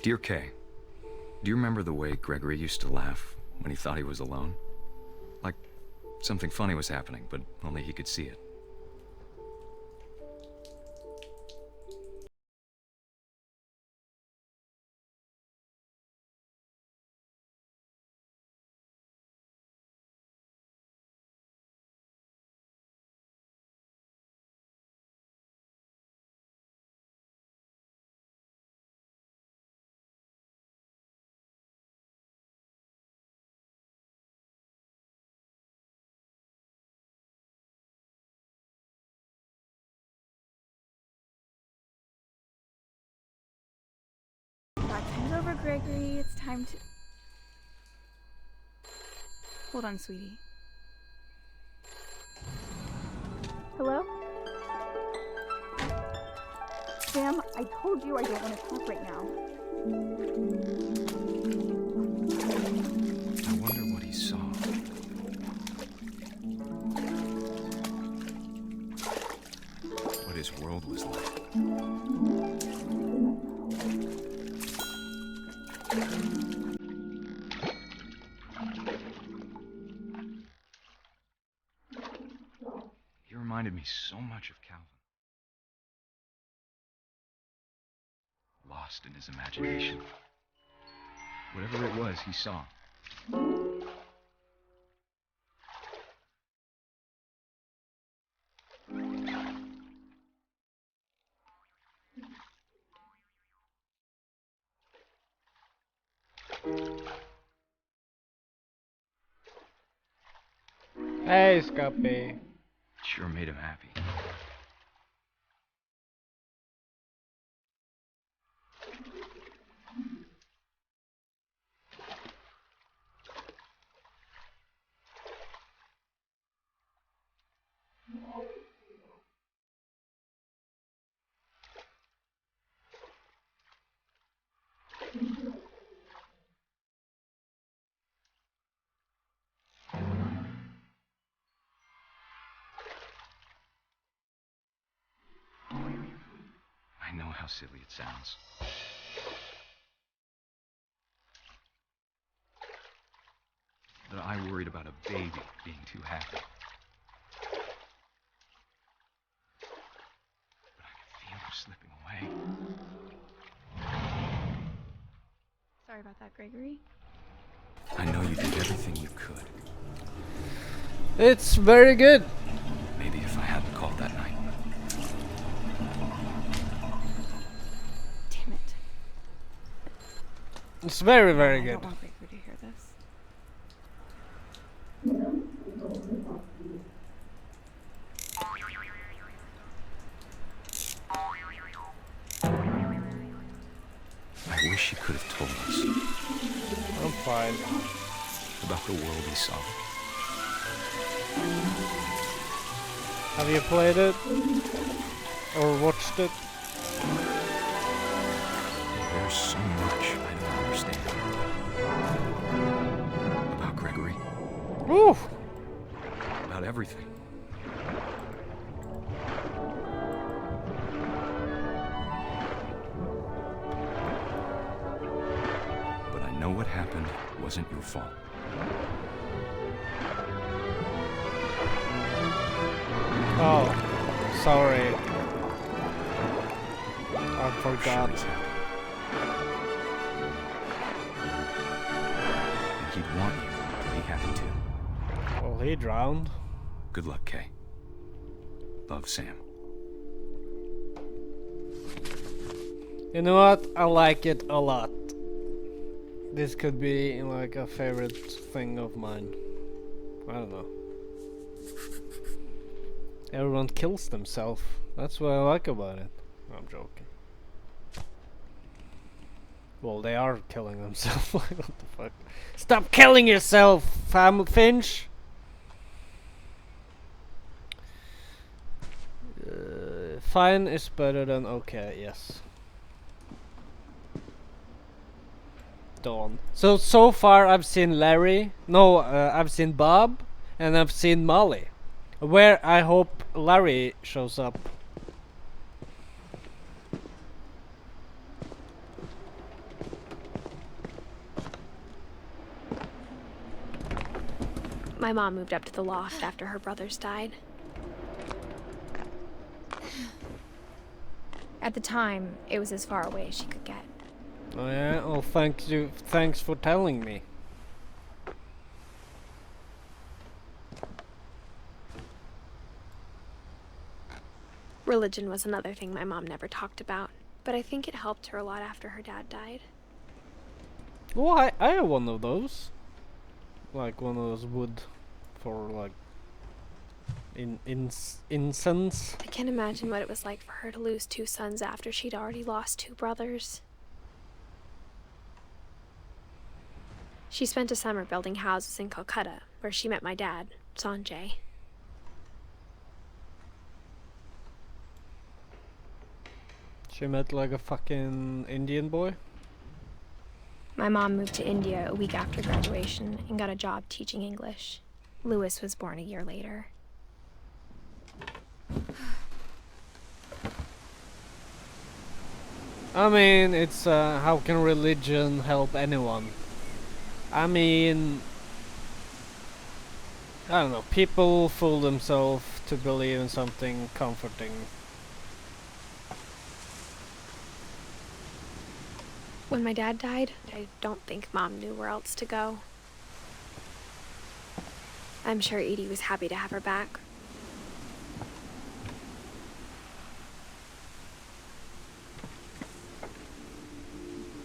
Dear Kay, do you remember the way Gregory used to laugh when he thought he was alone? Like something funny was happening, but only he could see it. Time's over, Gregory. It's time to... Hold on, sweetie. Hello? Sam, I told you I don't want to talk right now. I wonder what he saw. What his world was like. He reminded me so much of Calvin. Lost in his imagination. Whatever it was, he saw. Hey, Scuppy. Sure made him happy. I know how silly it sounds. But I worried about a baby being too happy. But I could feel her slipping away. Sorry about that, Gregory. I know you did everything you could. It's very good. Maybe if I hadn't called that night. Damn it. It's very, very I good. don't want Gregory to hear this. I wish she could have told us. I'm fine. about the world he saw. Have you played it? Or watched it? There's so much I don't understand. About Gregory. Woo! About everything. But I know what happened wasn't your fault. Oh, sorry. I forgot. And he'd want you to be happy too. Well, he drowned. Good luck, Kay. Love, Sam. You know what? I like it a lot. This could be like a favorite thing of mine. I don't know. Everyone kills themselves. That's what I like about it. I'm joking. Well, they are killing themselves. What the fuck? Stop killing yourself, Finch! Fine is better than okay, yes. Dawn. So far I've seen Larry. No, I've seen Bob. And I've seen Molly. Where I hope Larry shows up. My mom moved up to the loft after her brothers died. At the time, it was as far away as she could get. Oh yeah? Oh, thanks for telling me. Religion was another thing my mom never talked about, but I think it helped her a lot after her dad died. Well, I have one of those. Like one of those wood for like incense. I can't imagine what it was like for her to lose 2 sons after she'd already lost 2 brothers. She spent a summer building houses in Calcutta, where she met my dad, Sanjay. She met like a fucking Indian boy. My mom moved to India a week after graduation and got a job teaching English. Louis was born a year later. I mean, it's how can religion help anyone? I mean, I don't know, people fool themselves to believe in something comforting. When my dad died, I don't think Mom knew where else to go. I'm sure Edie was happy to have her back.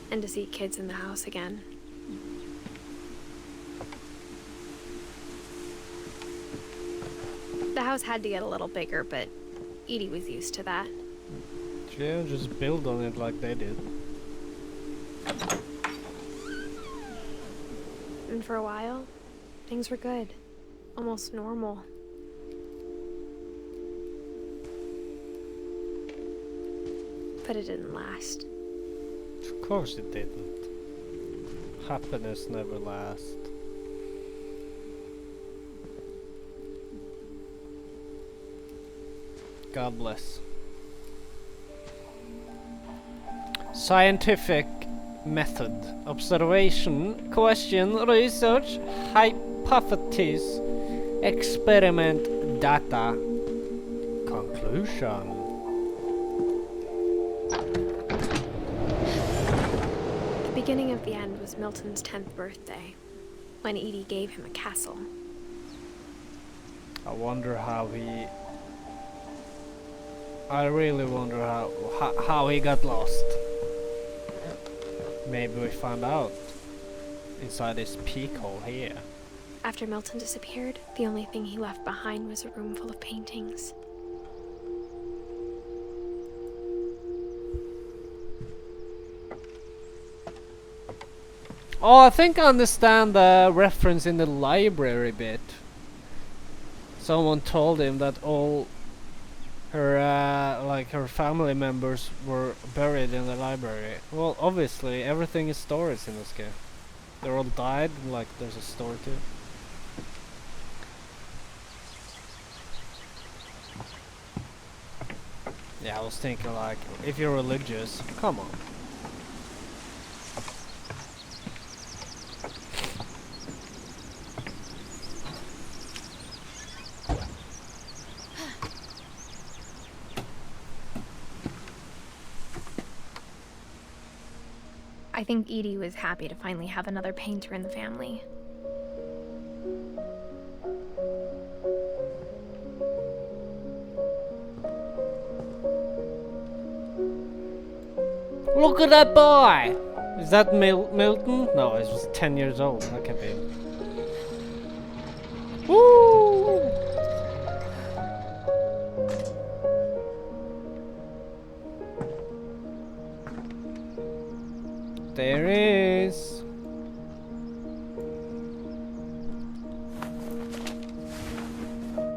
And to see kids in the house again. The house had to get a little bigger, but Edie was used to that. Yeah, just build on it like they did. And for a while, things were good. Almost normal. But it didn't last. Of course it didn't. Happiness never lasts. God bless. Scientific method. Observation, question, research, hypothesis, experiment, data, conclusion. The beginning of the end was Milton's 10th birthday, when Edie gave him a castle. I wonder how he... I really wonder how he got lost. Maybe we find out inside this peak hole here. After Milton disappeared, the only thing he left behind was a room full of paintings. Oh, I think I understand the reference in the library bit. Someone told him that all her like her family members were buried in the library. Well, obviously everything is stories in this game. They're all died, like there's a story to it. Yeah, I was thinking like, if you're religious, come on. I think Edie was happy to finally have another painter in the family. Look at that boy! Is that Milton? No, he was 10 years old. That can't be. Woo! There is.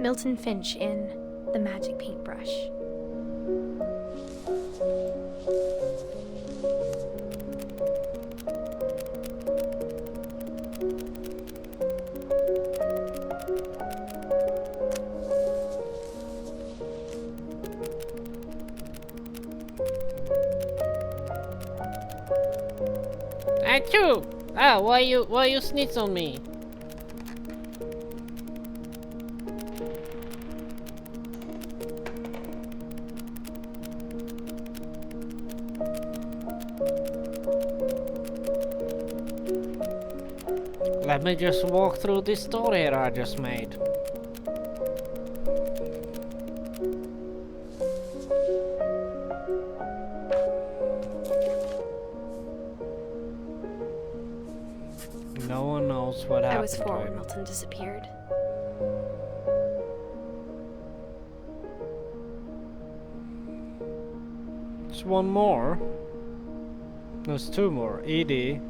Milton Finch in The Magic Paintbrush. Achoo! Ah, why you sneeze on me? Let me just walk through this door here I just made. No one knows what happened. I was 4 when Milton disappeared. There's one more. There's 2 more. Edie.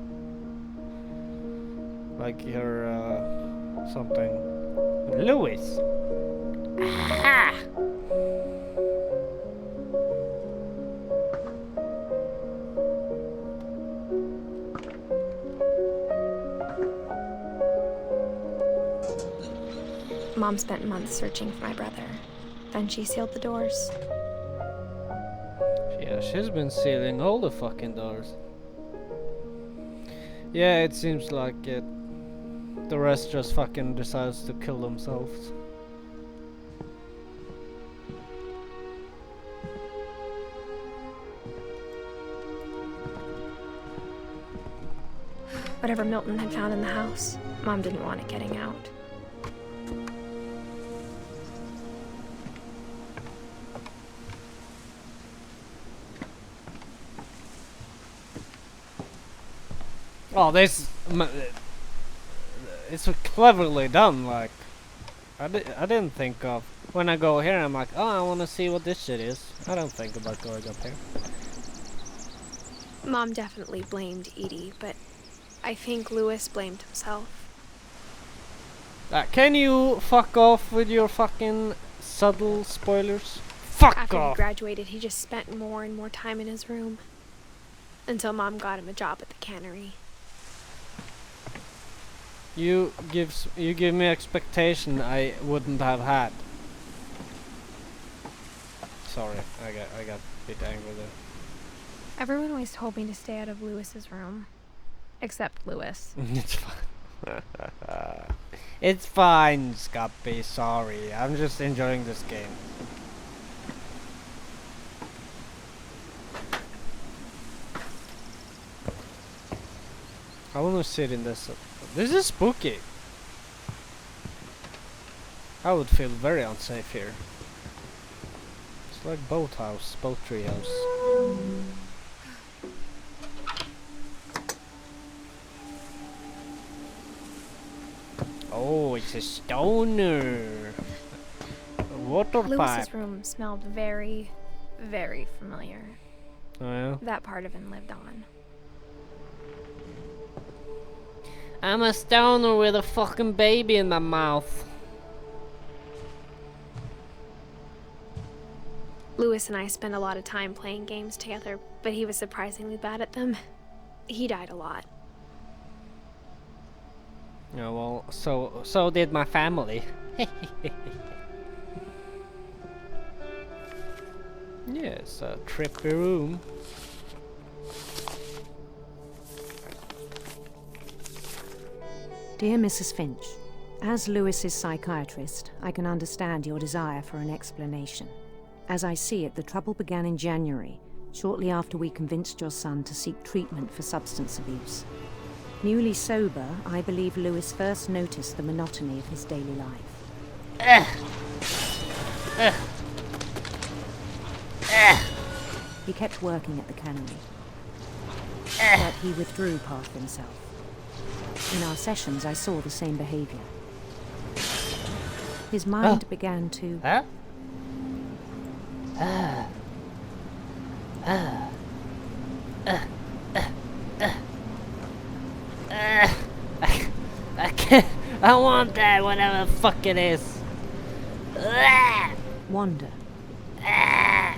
Like her, something. Lewis. Aha! Mom spent months searching for my brother. Then she sealed the doors. Yeah, she's been sealing all the fucking doors. Yeah, it seems like it. The rest just fucking decides to kill themselves. Whatever Milton had found in the house, Mom didn't want it getting out. Oh, this... It's cleverly done, like... I didn't think of... When I go here, I'm like, oh, I want to see what this shit is. I don't think about going up here. Mom definitely blamed Edie, but I think Lewis blamed himself. Can you fuck off with your fucking subtle spoilers? Fuck After off! he graduated, he just spent more and more time in his room. Until Mom got him a job at the cannery. You give me expectation I wouldn't have had. Sorry, I got a bit angry there. Everyone always told me to stay out of Lewis's room. Except Lewis. It's fine. It's fine, Scuppy, sorry. I'm just enjoying this game. I wanna sit in this. This is spooky. I would feel very unsafe here. It's like boat tree house. Oh, it's a stoner. A water pipe. Lewis's room smelled very, very familiar. Oh yeah? That part of him lived on. I'm a stoner with a fucking baby in my mouth. Lewis and I spent a lot of time playing games together, but he was surprisingly bad at them. He died a lot. Yeah, well, so did my family. Yes, a trippy room. Dear Mrs. Finch, as Lewis's psychiatrist, I can understand your desire for an explanation. As I see it, the trouble began in January, shortly after we convinced your son to seek treatment for substance abuse. Newly sober, I believe Lewis first noticed the monotony of his daily life. He kept working at the cannery, but he withdrew part of himself. In our sessions, I saw the same behavior. His mind began to... I can't. I want that, whatever the fuck it is. wander. Huh?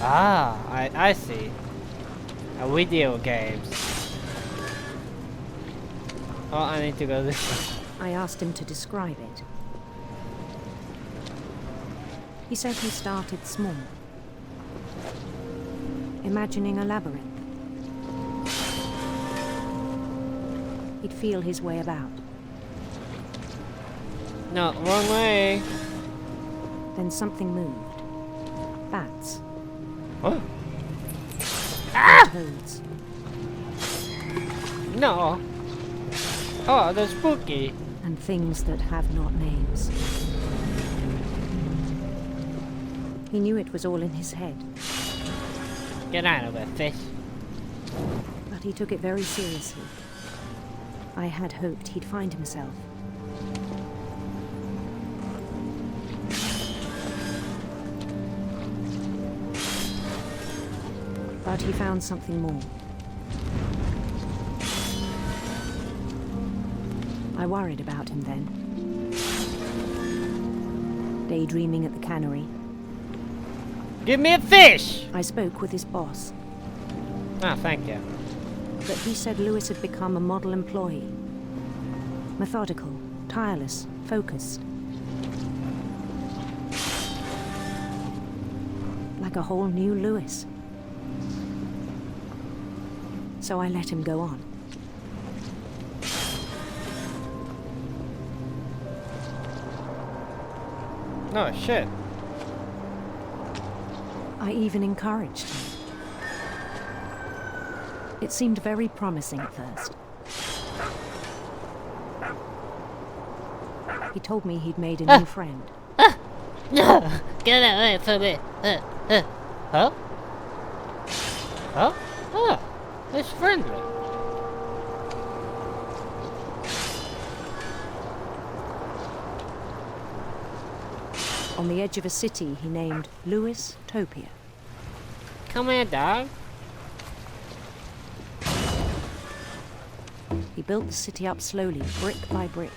Ah, I see. A video games. Oh, I need to go this way. I asked him to describe it. He said he started small, imagining a labyrinth. He'd feel his way about. No, wrong way. Then something moved. Bats. What? Toads. No. Oh, they're spooky. And things that have not names. He knew it was all in his head. Get out of it, fish. But he took it very seriously. I had hoped he'd find himself. But he found something more. I worried about him then. Daydreaming at the cannery. Give me a fish! I spoke with his boss. Ah, thank you. But he said Lewis had become a model employee. Methodical, tireless, focused. Like a whole new Lewis. So I let him go on. Oh, shit. I even encouraged him. It seemed very promising at first. He told me he'd made a new friend. No! Get away from me! Huh? Huh? Ah, it's friendly. On the edge of a city he named Lewis Topia. Come here, dog. He built the city up slowly, brick by brick.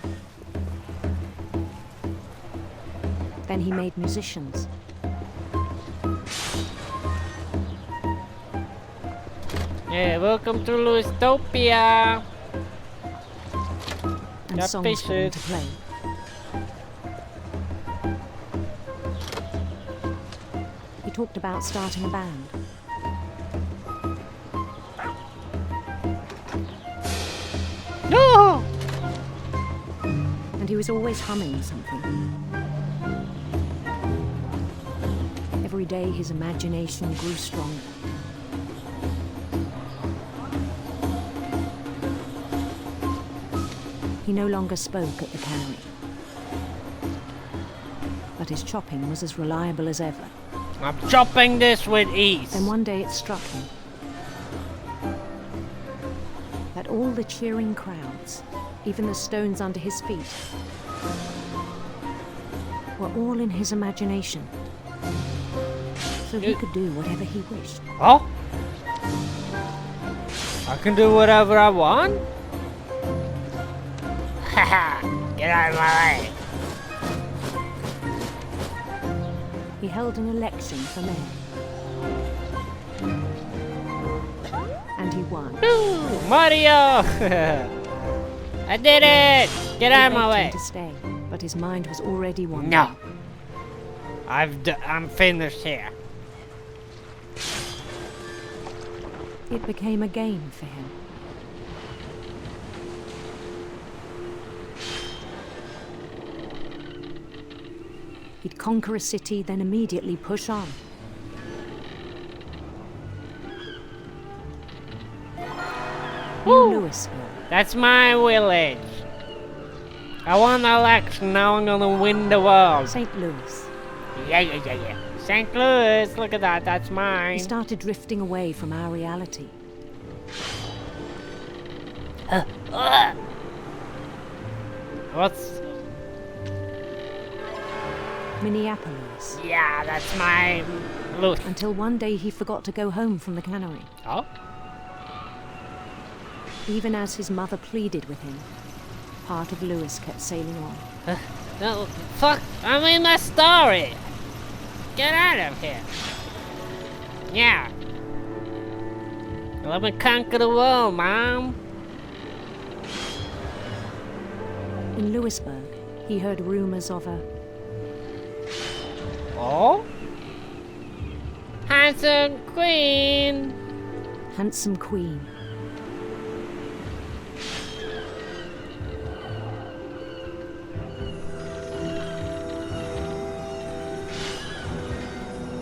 Then he made musicians. Yeah, welcome to Louistopia. And Got songs for him to fishes. play. He talked about starting a band. No! And he was always humming something. Every day his imagination grew stronger. He no longer spoke at the cannery. But his chopping was as reliable as ever. I'm chopping this with ease. Then one day it struck him that all the cheering crowds, even the stones under his feet, were all in his imagination. So he could do whatever he wished. Oh? I can do whatever I want? Haha! Get out of my way! He held an election for mayor. And he won. Woo! Mario! I did it! Get out of my way! To stay, but his mind was already wandering. No! I'm finished here. It became a game for him. He'd conquer a city, then immediately push on. New Louisville. That's my village. I won the election, now I'm gonna win the world. St. Louis. Yeah. St. Louis, look at that, that's mine. He started drifting away from our reality. What's... Minneapolis. Yeah, that's my... Until one day he forgot to go home from the cannery. Oh? Even as his mother pleaded with him, part of Louis kept sailing on. No, fuck, I'm in my story. Get out of here. Yeah. Let me conquer the world, Mom. In Louisburg, he heard rumors of a... Oh? Handsome queen. Handsome queen.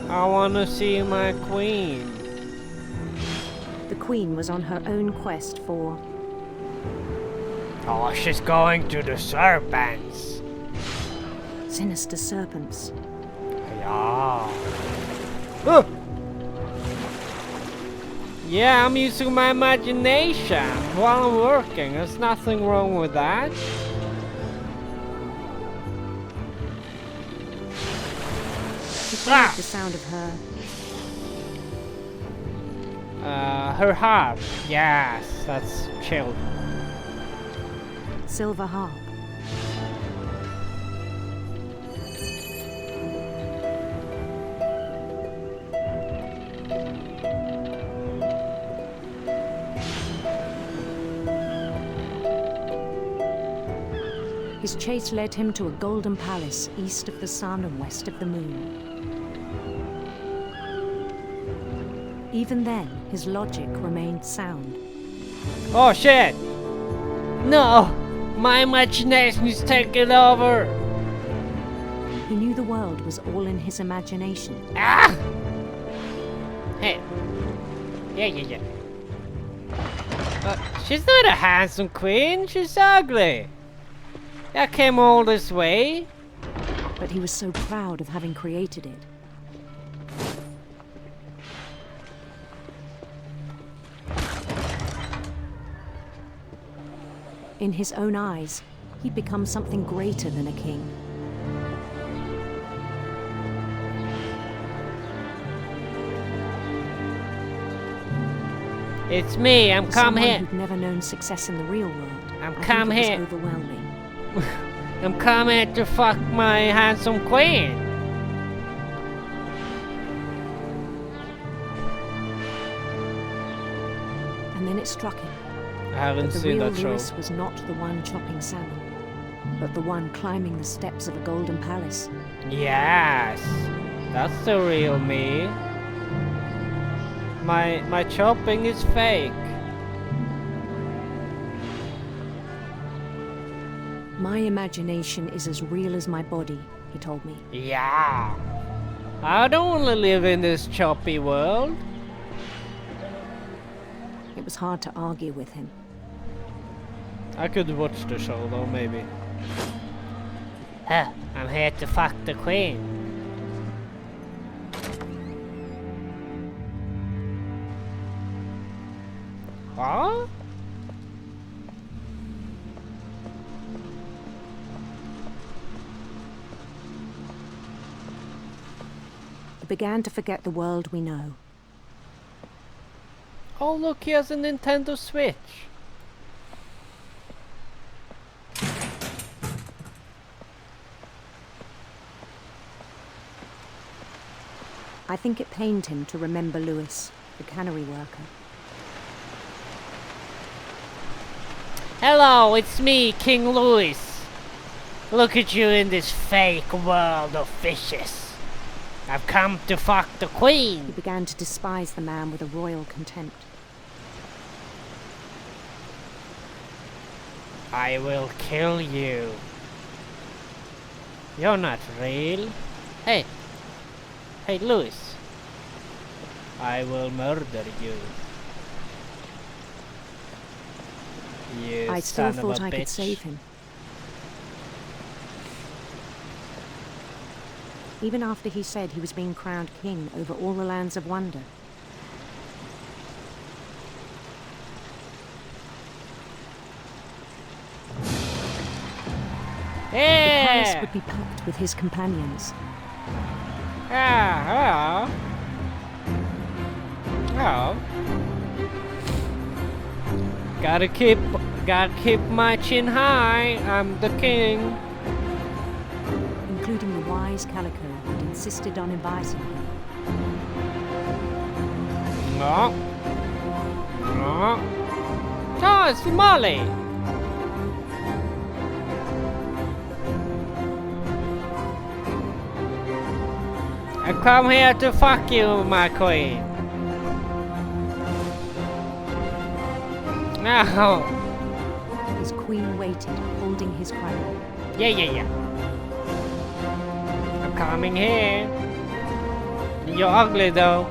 I wanna see my queen. The queen was on her own quest for... Oh, she's going to the serpents. Sinister serpents. Yeah. Yeah, I'm using my imagination while I'm working. There's nothing wrong with that. He played the sound of her harp. Yes, that's chill. silver harp. His chase led him to a golden palace east of the sun and west of the moon. Even then, his logic remained sound. Oh shit! No! My imagination is taking over! He knew the world was all in his imagination. Ah! Hey. Yeah. She's not a handsome queen, she's ugly. I came all this way. But he was so proud of having created it. In his own eyes, he'd become something greater than a king. It's me, I'm come here. Who'd never known success in the real world. I'm come here. Overwhelming. I'm coming to fuck my handsome queen. And then it struck him. I haven't seen that show. The real Louis was not the one chopping salmon, but the one climbing the steps of a golden palace. Yes, that's the real me. My chopping is fake. My imagination is as real as my body, he told me. Yeah. I don't want to live in this choppy world. It was hard to argue with him. I could watch the show though, maybe. I'm here to fuck the queen. Huh? He began to forget the world we know. Oh look, he has a Nintendo Switch. I think it pained him to remember Lewis, the cannery worker. Hello, it's me, King Louis. Look at you in this fake world of fishes. I've come to fuck the queen. He began to despise the man with a royal contempt. I will kill you. You're not real. Hey. Hey, Louis. I will murder you. You I still son thought of a I bitch. could save him. Even after he said he was being crowned king over all the lands of wonder. The palace would be packed with his companions. Oh. Gotta keep my chin high. I'm the king. Including the wise Calico who'd insisted on inviting him. No. Oh, it's Molly. I come here to fuck you, my queen. No. His queen waited, holding his crown. Yeah. I'm coming here. You're ugly though.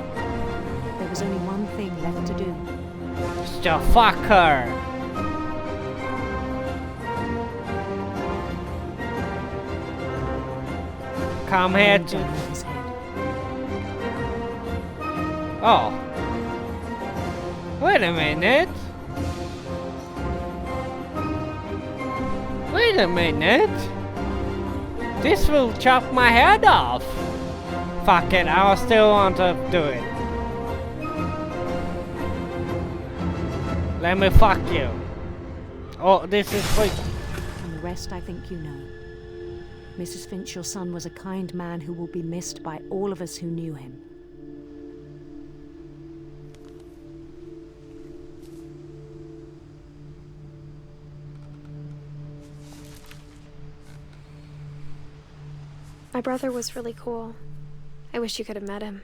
There was only one thing left to do. Just fuck her. Come here to... His head. Oh. Wait a minute. Wait a minute. This will chop my head off. Fuck it, I still want to do it. Let me fuck you. Oh, this is for... And the rest I think you know. Mrs. Finch, your son was a kind man who will be missed by all of us who knew him. My brother was really cool. I wish you could have met him.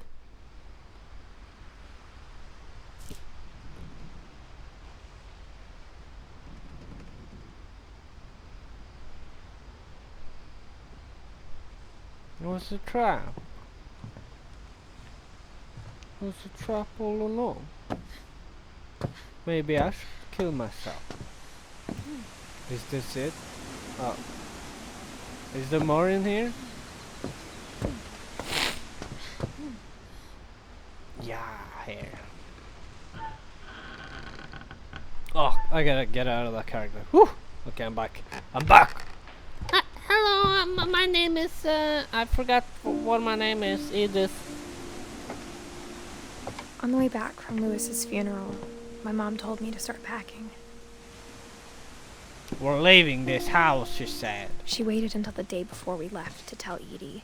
It was a trap. It was a trap all along. Maybe I should kill myself. Is this it? Oh. Is there more in here? Yeah, here. Oh, I gotta get out of that character. Whew! Okay, I'm back. I'm back! Hello, my name is, I forgot what my name is, Edith. On the way back from Lewis's funeral, my mom told me to start packing. We're leaving this house, she said. She waited until the day before we left to tell Edie.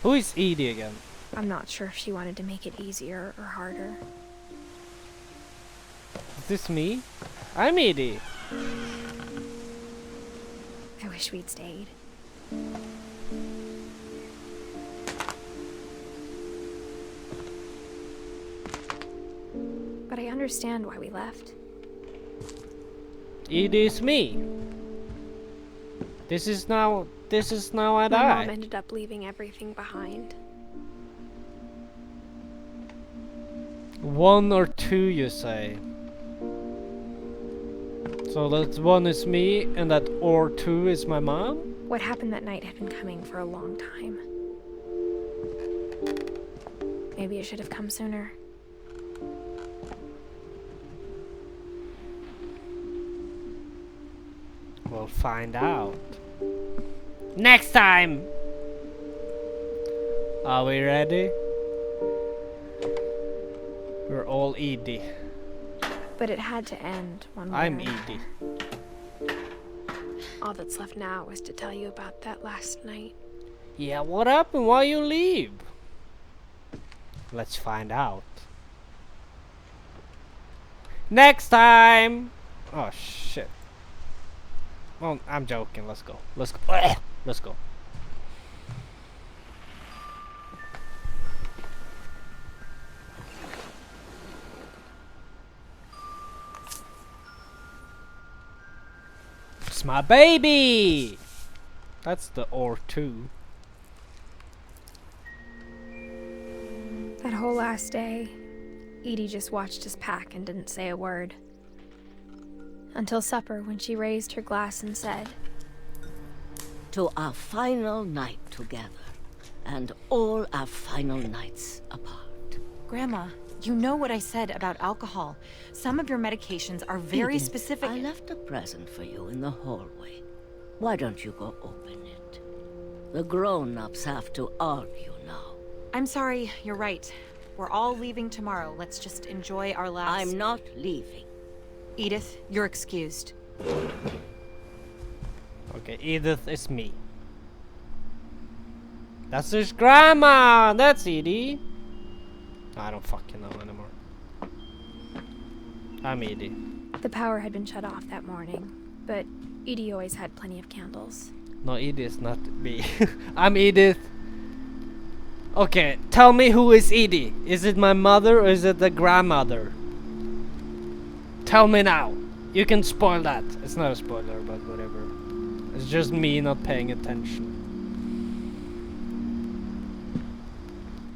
Who is Edie again? I'm not sure if she wanted to make it easier or harder. Is this me? I'm Edie. I wish we'd stayed. But I understand why we left. Edie is me. This is now I My die. mom ended up leaving everything behind. 1 or 2, you say? So that 1 is me and that or 2 is my mom? What happened that night had been coming for a long time. Maybe it should have come sooner. We'll find out. Next time! Are we ready? We're all Edie. But it had to end one way. I'm or another. Edie. All that's left now is to tell you about that last night. Yeah, what happened? Why you leave? Let's find out. Next time! Oh shit. Well, I'm joking. Let's go. Let's go. Let's go. It's my baby! That's the or 2. That whole last day, Edie just watched us pack and didn't say a word. Until supper, when she raised her glass and said, "To our final night together, and all our final nights apart." Grandma, you know what I said about alcohol. Some of your medications are very Edith, specific. I left a present for you in the hallway. Why don't you go open it? The grown-ups have to argue now. I'm sorry, you're right. We're all leaving tomorrow. Let's just enjoy our last... I'm not leaving. Edith, you're excused. Okay, Edith is me. That's his grandma! That's Edie! I don't fucking know anymore. I'm Edie. The power had been shut off that morning, but Edie always had plenty of candles. No, Edie is not me. I'm Edith. Okay, tell me who is Edie. Is it my mother or is it the grandmother? Tell me now. You can spoil that. It's not a spoiler, but whatever. It's just me not paying attention.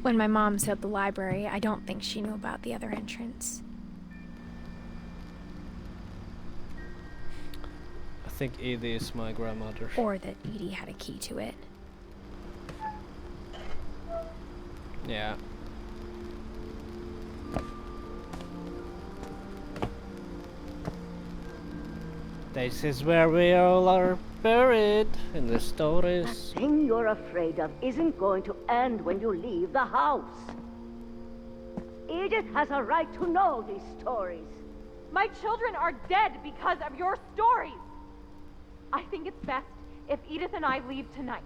When my mom said the library, I don't think she knew about the other entrance. I think Edie is my grandmother. Or that Edie had a key to it. Yeah. This is where we all are buried in the stories. The thing you're afraid of isn't going to end when you leave the house. Edith has a right to know these stories. My children are dead because of your stories. I think it's best if Edith and I leave tonight.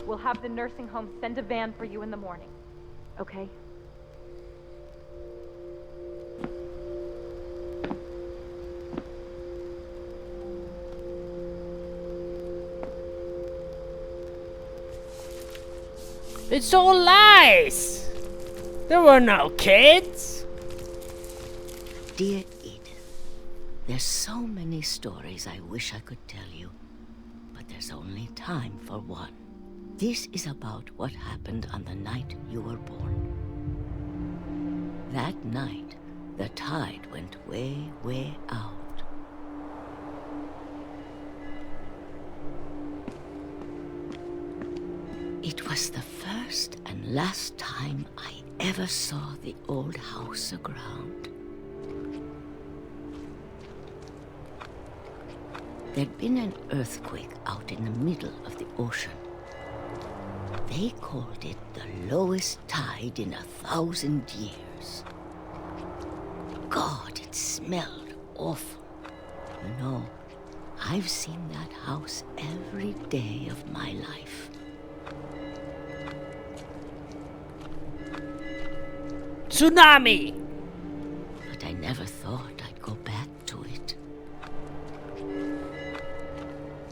We'll have the nursing home send a van for you in the morning. Okay? It's all lies! There were no kids! Dear Edith, there's so many stories I wish I could tell you, but there's only time for one. This is about what happened on the night you were born. That night, the tide went way, way out. It was the first and last time I ever saw the old house aground. There'd been an earthquake out in the middle of the ocean. They called it the lowest tide in 1,000 years. God, it smelled awful. You know, I've seen that house every day of my life. Tsunami! But I never thought I'd go back to it.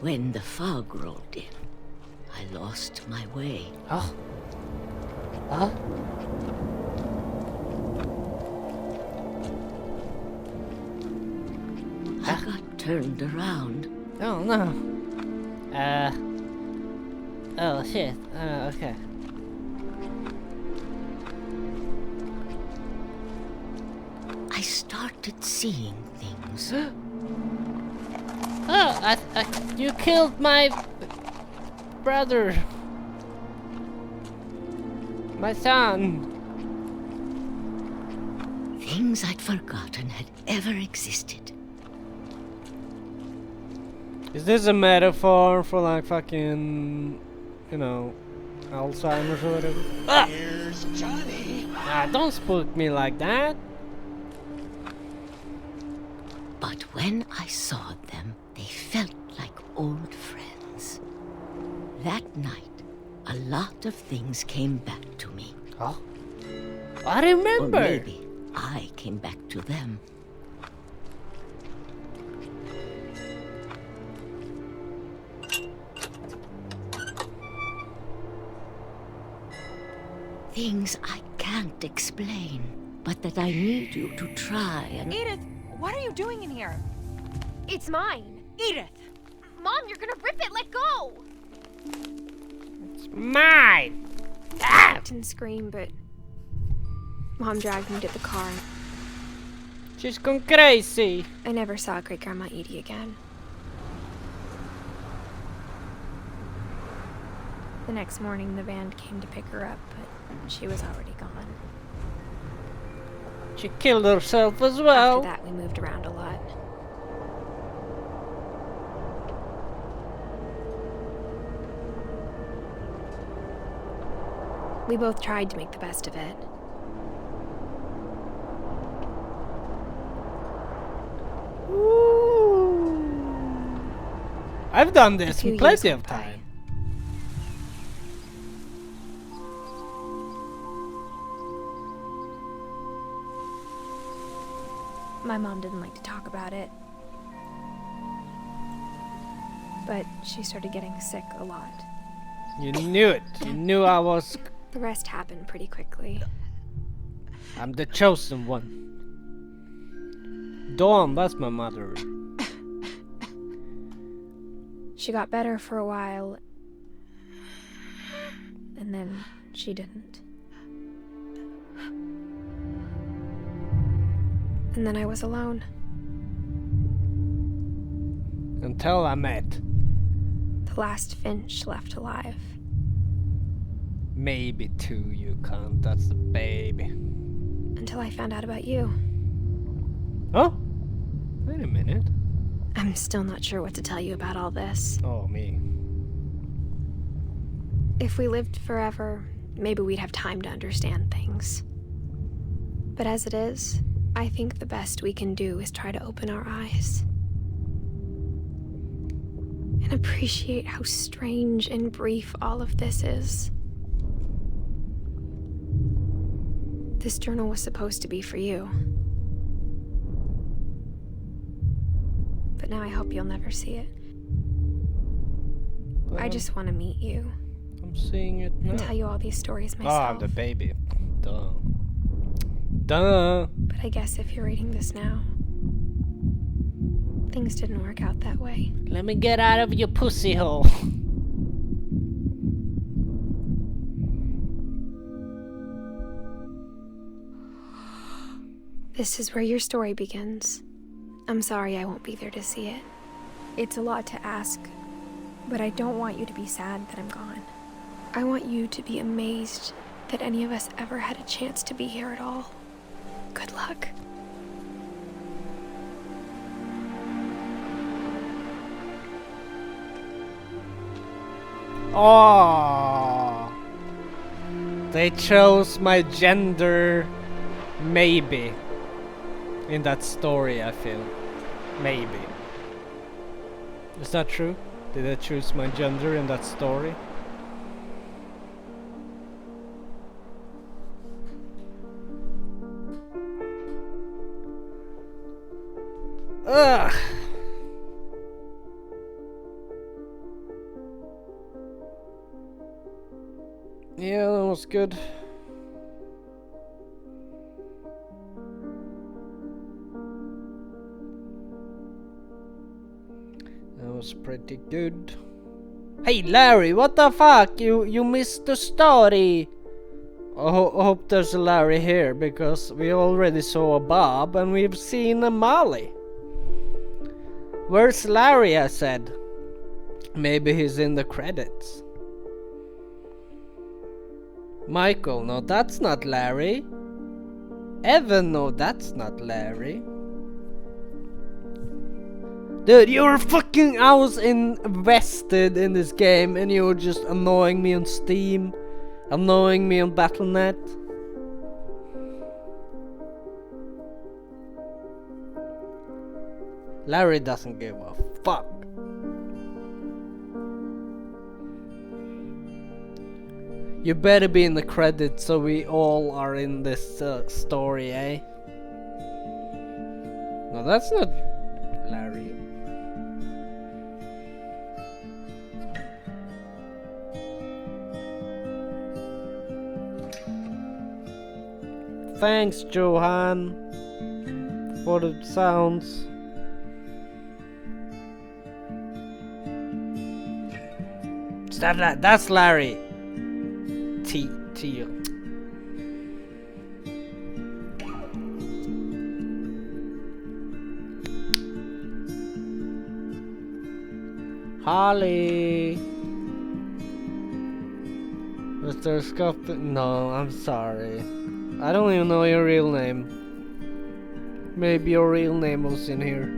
When the fog rolled in, I lost my way. Oh. Huh? I got turned around. Oh no. Oh shit. Okay. I started seeing things. Oh, you killed my brother. My son. Things I'd forgotten had ever existed. Is this a metaphor for like fucking, you know, Alzheimer's or whatever. Ah! Here's Johnny. Ah, don't spook me like that. But when I saw them, they felt like old friends. That night, a lot of things came back to me. Oh, I remember. Or maybe I came back to them. Things I can't explain, but that I need you to try and... Edith, what are you doing in here? It's mine. Edith! Mom, you're gonna rip it. Let go. It's mine. I didn't scream, but Mom dragged me to the car. She's gone crazy. I never saw Great Grandma Edie again. The next morning, the van came to pick her up, but she was already gone. She killed herself as well. After that, we moved around a lot. We both tried to make the best of it. I've done this plenty of time. My mom didn't like to talk about it. But she started getting sick a lot. You knew it. You knew I was... The rest happened pretty quickly. I'm the chosen one. Dawn, that's my mother. She got better for a while. And then she didn't. And then I was alone. Until I met... the last Finch left alive. Maybe two, you cunt. That's the baby. Until I found out about you. Oh? Wait a minute. I'm still not sure what to tell you about all this. Oh, me. If we lived forever, maybe we'd have time to understand things. But as it is, I think the best we can do is try to open our eyes. And appreciate how strange and brief all of this is. This journal was supposed to be for you. But now I hope you'll never see it. Well, I just want to meet you. I'm seeing it now. And tell you all these stories myself. Ah, the baby. Duh. Duh. But I guess if you're reading this now, things didn't work out that way. Let me get out of your pussy hole. This is where your story begins. I'm sorry I won't be there to see it. It's a lot to ask, but I don't want you to be sad that I'm gone. I want you to be amazed that any of us ever had a chance to be here at all. Good luck. Oh, they chose my gender, maybe, in that story, I feel. Maybe. Is that true? Did they choose my gender in that story? Ugh. Yeah, that was good. That was pretty good. Hey Larry, what the fuck? You missed the story. I hope there's a Larry here, because we already saw a Bob and we've seen a Molly. Where's Larry? I said. Maybe he's in the credits. Michael, no, that's not Larry. Evan, no, that's not Larry. Dude, I was invested in this game and you were just annoying me on Steam, annoying me on Battle.net. Larry doesn't give a fuck. You better be in the credits so we all are in this story, eh? No, that's not Larry. Thanks, Johan, for the sounds. That's Larry. T. Holly. Mr. Scuff. No, I'm sorry. I don't even know your real name. Maybe your real name was in here.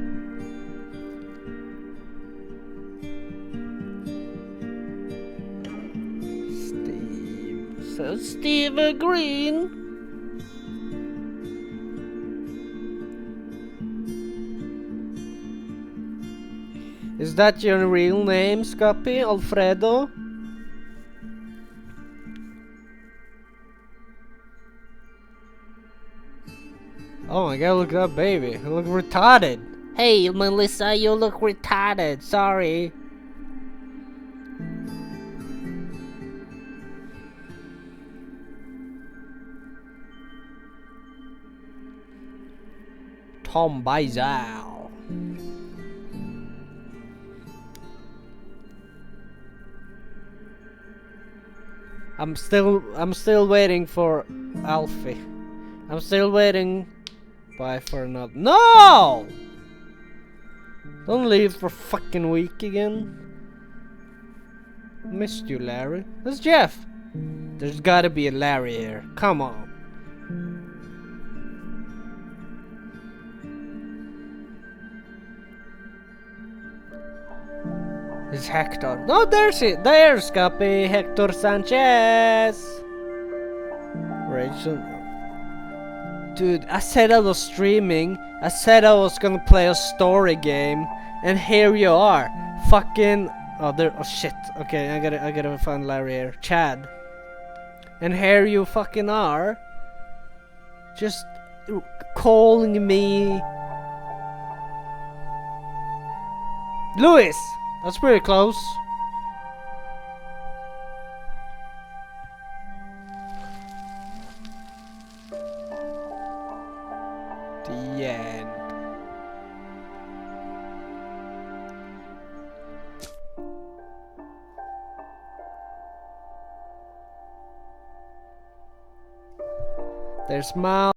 Steve. So Steve Green. Is that your real name, Scuppy? Alfredo? Oh my god, look at that baby. You look retarded. Hey, Melissa, you look retarded. Sorry. Tom Bizarre. I'm still waiting for Alfie. I'm still waiting for another. No! Don't leave for fucking week again. Missed you, Larry. That's Jeff. There's gotta be a Larry here. Come on. It's Hector. No, there's it. There's Scuppy. Hector Sanchez. Rachel. Dude, I said I was streaming. I said I was gonna play a story game, and here you are. Fucking. Oh, there. Oh shit. Okay, I gotta find Larry here. Chad. And here you fucking are. Just calling me. Louis. That's pretty close. The end. There's Mal.